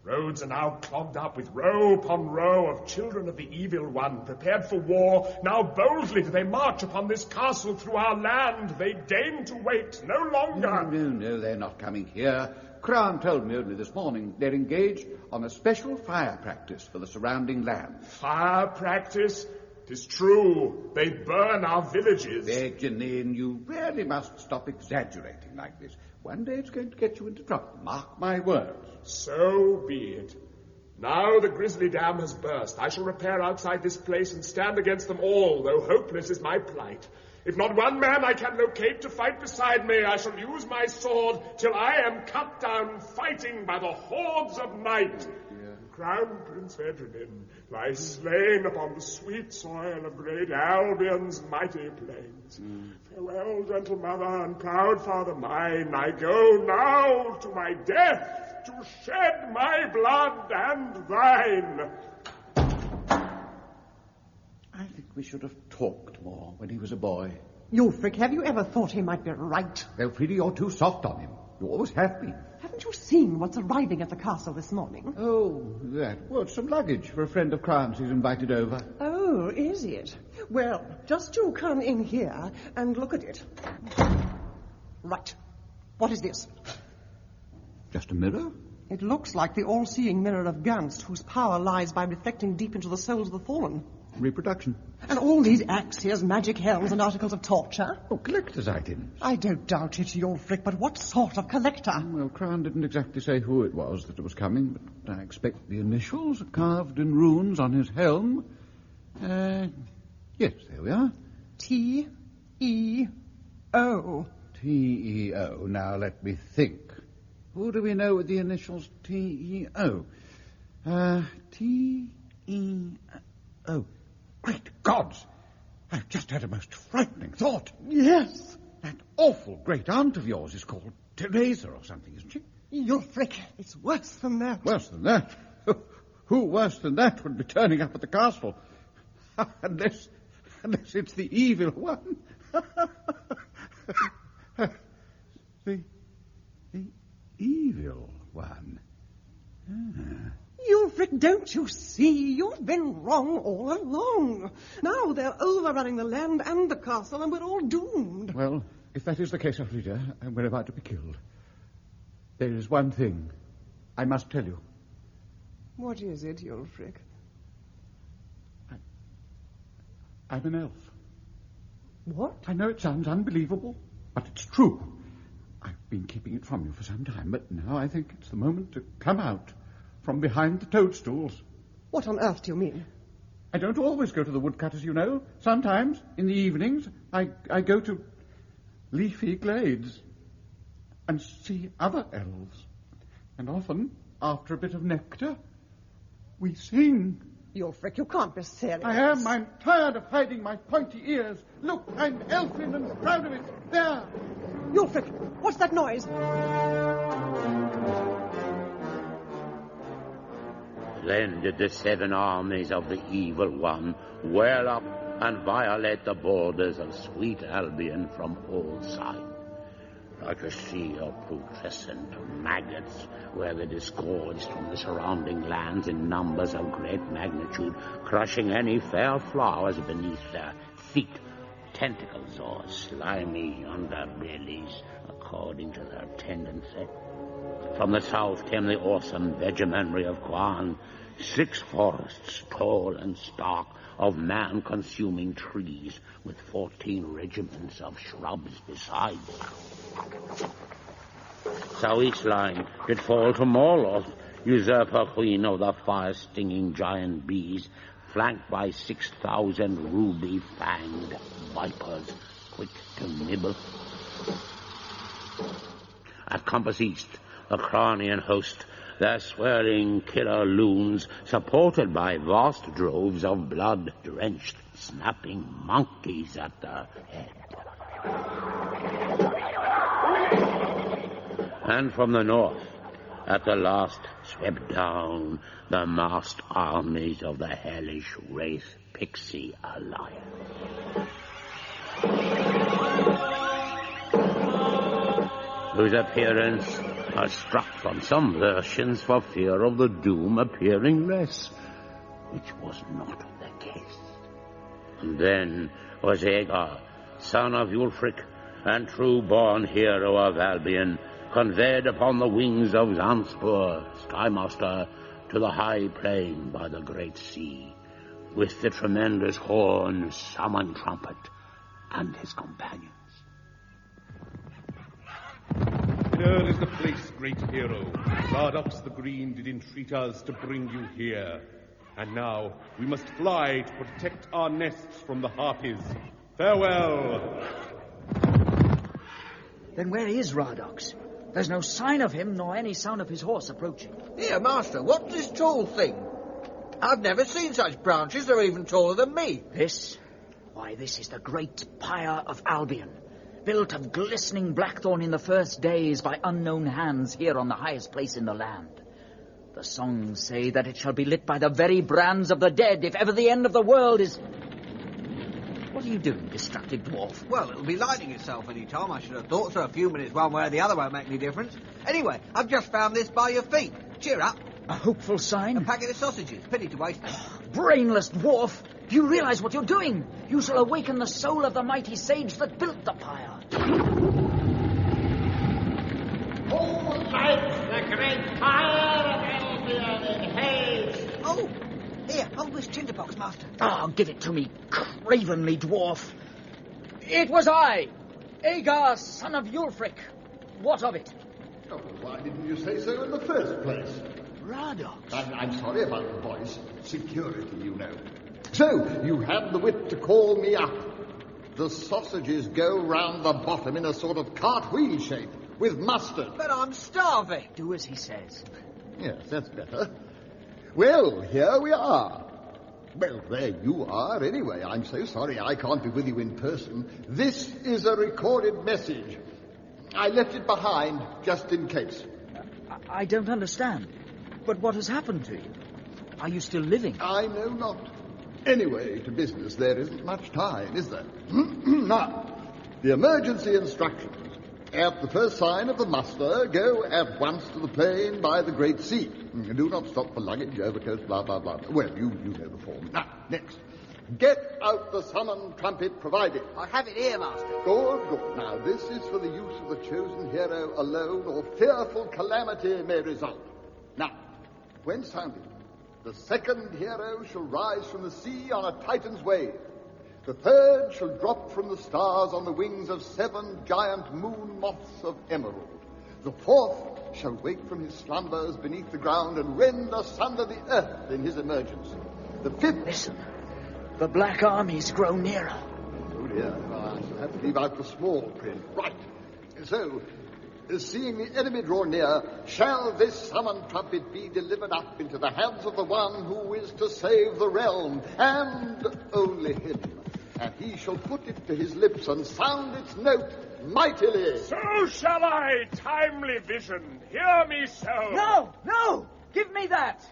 The roads are now clogged up with row upon row of children of the Evil One, prepared for war. Now boldly do they march upon this castle through our land. They deign to wait no longer. No, they're not coming here. Crown told me only this morning they're engaged on a special fire practice for the surrounding land. Fire practice? 'Tis true. They burn our villages. Veganin, you really must stop exaggerating like this. One day it's going to get you into trouble. Mark my words. So be it. Now the grisly dam has burst. I shall repair outside this place and stand against them all, though hopeless is my plight. If not one man I can locate to fight beside me, I shall use my sword till I am cut down fighting by the hordes of night. Crown Prince Veganin lies slain upon the sweet soil of great Albion's mighty plains. Farewell, gentle mother and proud father mine. I go now to my death to shed my blood and thine. I think we should have talked more when he was a boy. Yulfric, have you ever thought he might be right? Elfrida, you're too soft on him. You always have been. Haven't you seen what's arriving at the castle this morning? Oh, that. Well, it's some luggage for a friend of Crown's he's invited over. Oh, is it? Well, just you come in here and look at it. Right. What is this? Just a mirror? It looks like the all-seeing mirror of Gunst, whose power lies by reflecting deep into the souls of the fallen. Reproduction. And all these axes, magic helms, and articles of torture? Oh, collector's items. I don't doubt it, Yulfric, but what sort of collector? Well, Crown didn't exactly say who it was that was coming, but I expect the initials are carved in runes on his helm. Yes, there we are. T-E-O. T-E-O. Now, let me think. Who do we know with the initials T-E-O? T-E-O. Great gods! I've just had a most frightening thought. Yes. That awful great aunt of yours is called Teresa or something, isn't she? Yulfric, it's worse than that. Worse than that? Who worse than that would be turning up at the castle? Unless it's the evil one. The evil one. Yulfric, Don't you see? You've been wrong all along. Now they're overrunning the land and the castle, and we're all doomed. Well, if that is the case, Elfrida, and we're about to be killed, there is one thing I must tell you. What is it, Yulfric? I'm an elf. What? I know it sounds unbelievable, but it's true. I've been keeping it from you for some time, but now I think it's the moment to come out from behind the toadstools. What on earth do you mean? I don't always go to the woodcutters, you know. Sometimes, in the evenings, I go to leafy glades and see other elves. And often, after a bit of nectar, we sing. Yulfric, you can't be serious. I am. I'm tired of hiding my pointy ears. Look, I'm elfin and proud of it. There. Yulfric, what's that noise? Then did the 7 armies of the evil one whirl up and violate the borders of sweet Albion from all sides. Like a sea of putrescent maggots, where they disgorged from the surrounding lands in numbers of great magnitude, crushing any fair flowers beneath their feet, tentacles or slimy underbellies, according to their tendency. From the south came the awesome vegemanry of Quan, 6 forests tall and stark, of man-consuming trees, with 14 regiments of shrubs besides. So each line did fall to Morloth, usurper queen of the fire-stinging giant bees, flanked by 6,000 ruby-fanged vipers, quick to nibble. At compass east, the Cranian host, their swirling killer loons, supported by vast droves of blood-drenched, snapping monkeys at their head. And from the north, at the last, swept down the massed armies of the hellish wraith Pixie Alliance, whose appearance are struck from some versions for fear of the doom appearing less, which was not the case. And then was Agar, son of Yulfric, and true-born hero of Albion, conveyed upon the wings of Zanspur, Skymaster, to the high plain by the great sea, with the tremendous horn, summon trumpet, and his companions. Here is the place, great hero. Radox the Green did entreat us to bring you here. And now we must fly to protect our nests from the Harpies. Farewell! Then where is Radox? There's no sign of him, nor any sound of his horse approaching. Here, Master, what's this tall thing? I've never seen such branches. They're even taller than me. This? Why, this is the great pyre of Albion, built of glistening blackthorn in the first days by unknown hands here on the highest place in the land. The songs say that it shall be lit by the very brands of the dead, if ever the end of the world is... What are you doing, destructive dwarf? Well, it'll be lighting itself any time, I should have thought, so a few minutes one way or the other won't make any difference. Anyway, I've just found this by your feet. Cheer up. A hopeful sign? A packet of sausages. Pity to waste them. Brainless dwarf! Do you realize what you're doing? You shall awaken the soul of the mighty sage that built the pyre. Who lights the great pyre of Albion in haste? Oh, here, hold this tinderbox, Master. Ah, give it to me, cravenly dwarf. It was I, Agar, son of Yulfric. What of it? Oh, why didn't you say so in the first place? Radox. I'm sorry about the voice. Security, you know. So, you had the wit to call me up. The sausages go round the bottom in a sort of cartwheel shape, with mustard. But I'm starving. Do as he says. Yes, that's better. Well, here we are. Well, there you are, anyway. I'm so sorry I can't be with you in person. This is a recorded message. I left it behind, just in case. I don't understand. But what has happened to you? Are you still living? I know not. Anyway, to business, there isn't much time, is there? Now, the emergency instructions. At the first sign of the muster, go at once to the plain by the Great Sea. Do not stop for luggage, overcoats, blah, blah, blah. Well, you know the form. Now, next. Get out the summon trumpet provided. I have it here, Master. Good, good. Now, this is for the use of the chosen hero alone, or fearful calamity may result. Now, when sounded, the second hero shall rise from the sea on a Titan's wave. The third shall drop from the stars on the wings of 7 giant moon moths of emerald. The fourth shall wake from his slumbers beneath the ground and rend asunder the earth in his emergence. The fifth... Listen, the black armies grow nearer. Oh dear, I shall have to leave out the small print. Right. So, seeing the enemy draw near, shall this summoned trumpet be delivered up into the hands of the one who is to save the realm, and only him. And he shall put it to his lips and sound its note mightily. So shall I, timely vision. Hear me so. No, no! Give me that!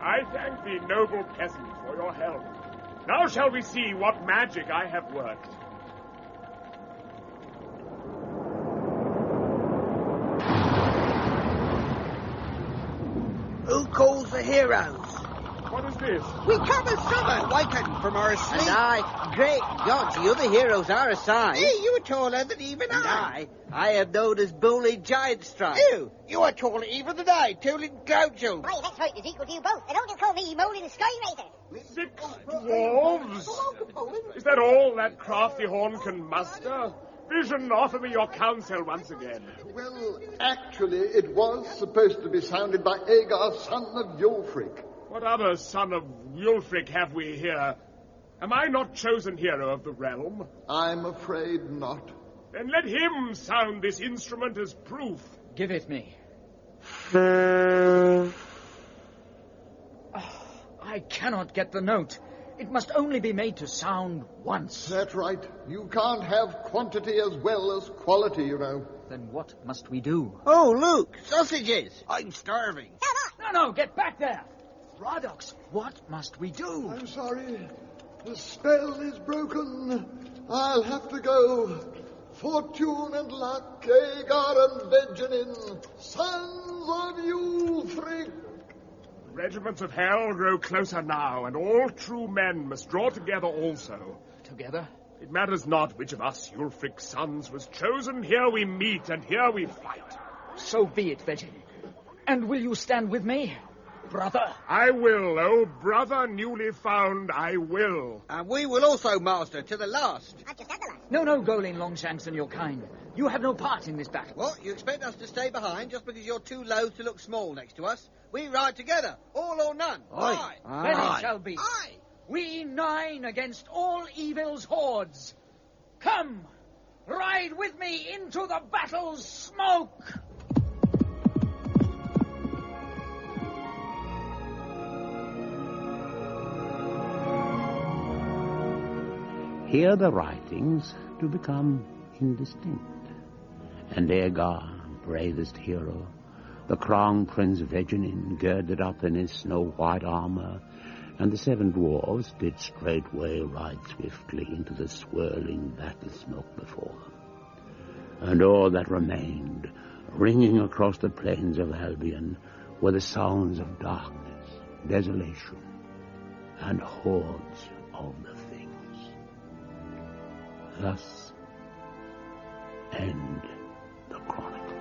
I thank thee, noble peasant, for your help. Now shall we see what magic I have worked. Who calls the heroes? What is this? We come as summoned, wakened from our sleep. And I, great gods, the other heroes are assigned. Hey, you are taller than even I am known as Bully Giant Strike. You are taller even than I, Tooling Groucho. Why, that's right, is equal to you both. And don't you call me Moaning Sky Raider. 6 dwarves? Is that all that crafty horn can muster? Vision, offer me your counsel once again. Well, actually, it was supposed to be sounded by Agar, son of Yulfric. What other son of Yulfric have we here? Am I not chosen hero of the realm? I'm afraid not. Then let him sound this instrument as proof. Give it me. I cannot get the note. It must only be made to sound once. That's right. You can't have quantity as well as quality, you know. Then what must we do? Oh, look, sausages. I'm starving. No, get back there. Radox, what must we do? I'm sorry. The spell is broken. I'll have to go. Fortune and luck, Agar and Veganin, sons of Yulfric. Regiments of hell grow closer now, and all true men must draw together also. Together? It matters not which of us, Yulfric's sons, was chosen. Here we meet, and here we fight. So be it, Veganin. And will you stand with me, brother? I will, oh brother newly found, I will. And we will also, master, to the last. No, Golin Longshanks and your kind. You have no part in this battle. What? You expect us to stay behind just because you're too low to look small next to us? We ride together, all or none. Aye. Then it shall be. Aye. We 9 against all evil's hordes. Come, ride with me into the battle's smoke. Here the writings do become indistinct, and Agar, bravest hero, the crown prince Veganin, girded up in his snow-white armor, and the 7 dwarves did straightway ride swiftly into the swirling battle smoke before them. And all that remained, ringing across the plains of Albion, were the sounds of darkness, desolation, and hordes of the things. Thus end the Chronicles.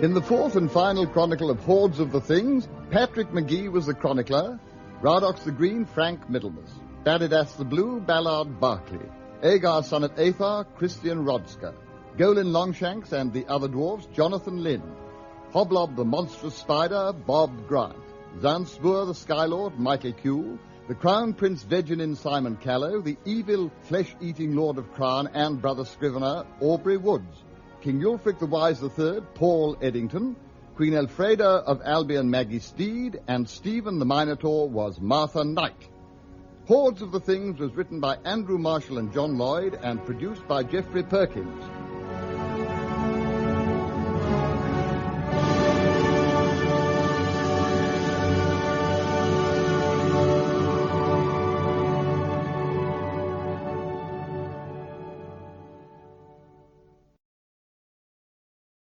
In the 4th and final chronicle of Hordes of the Things, Patrick Magee was the chronicler, Radox the Green, Frank Middlemass, Dyandetes the Blue, Ballard Barclay, Agar son of Athar, Christian Rodska, Golin Longshanks and the other dwarfs, Jonathan Lynn, Hoblob the monstrous spider, Bob Grant, Zanspur the Skylord, Michael Hugh, the Crown Prince Veganin, Simon Callow, the evil flesh-eating Lord of Crown and brother scrivener, Aubrey Woods, King Yulfric the Wise III, Paul Eddington, Queen Elfreda of Albion, Magee Steed, and Stephen the Minotaur was Martha Knight. Hordes of the Things was written by Andrew Marshall and John Lloyd and produced by Geoffrey Perkins.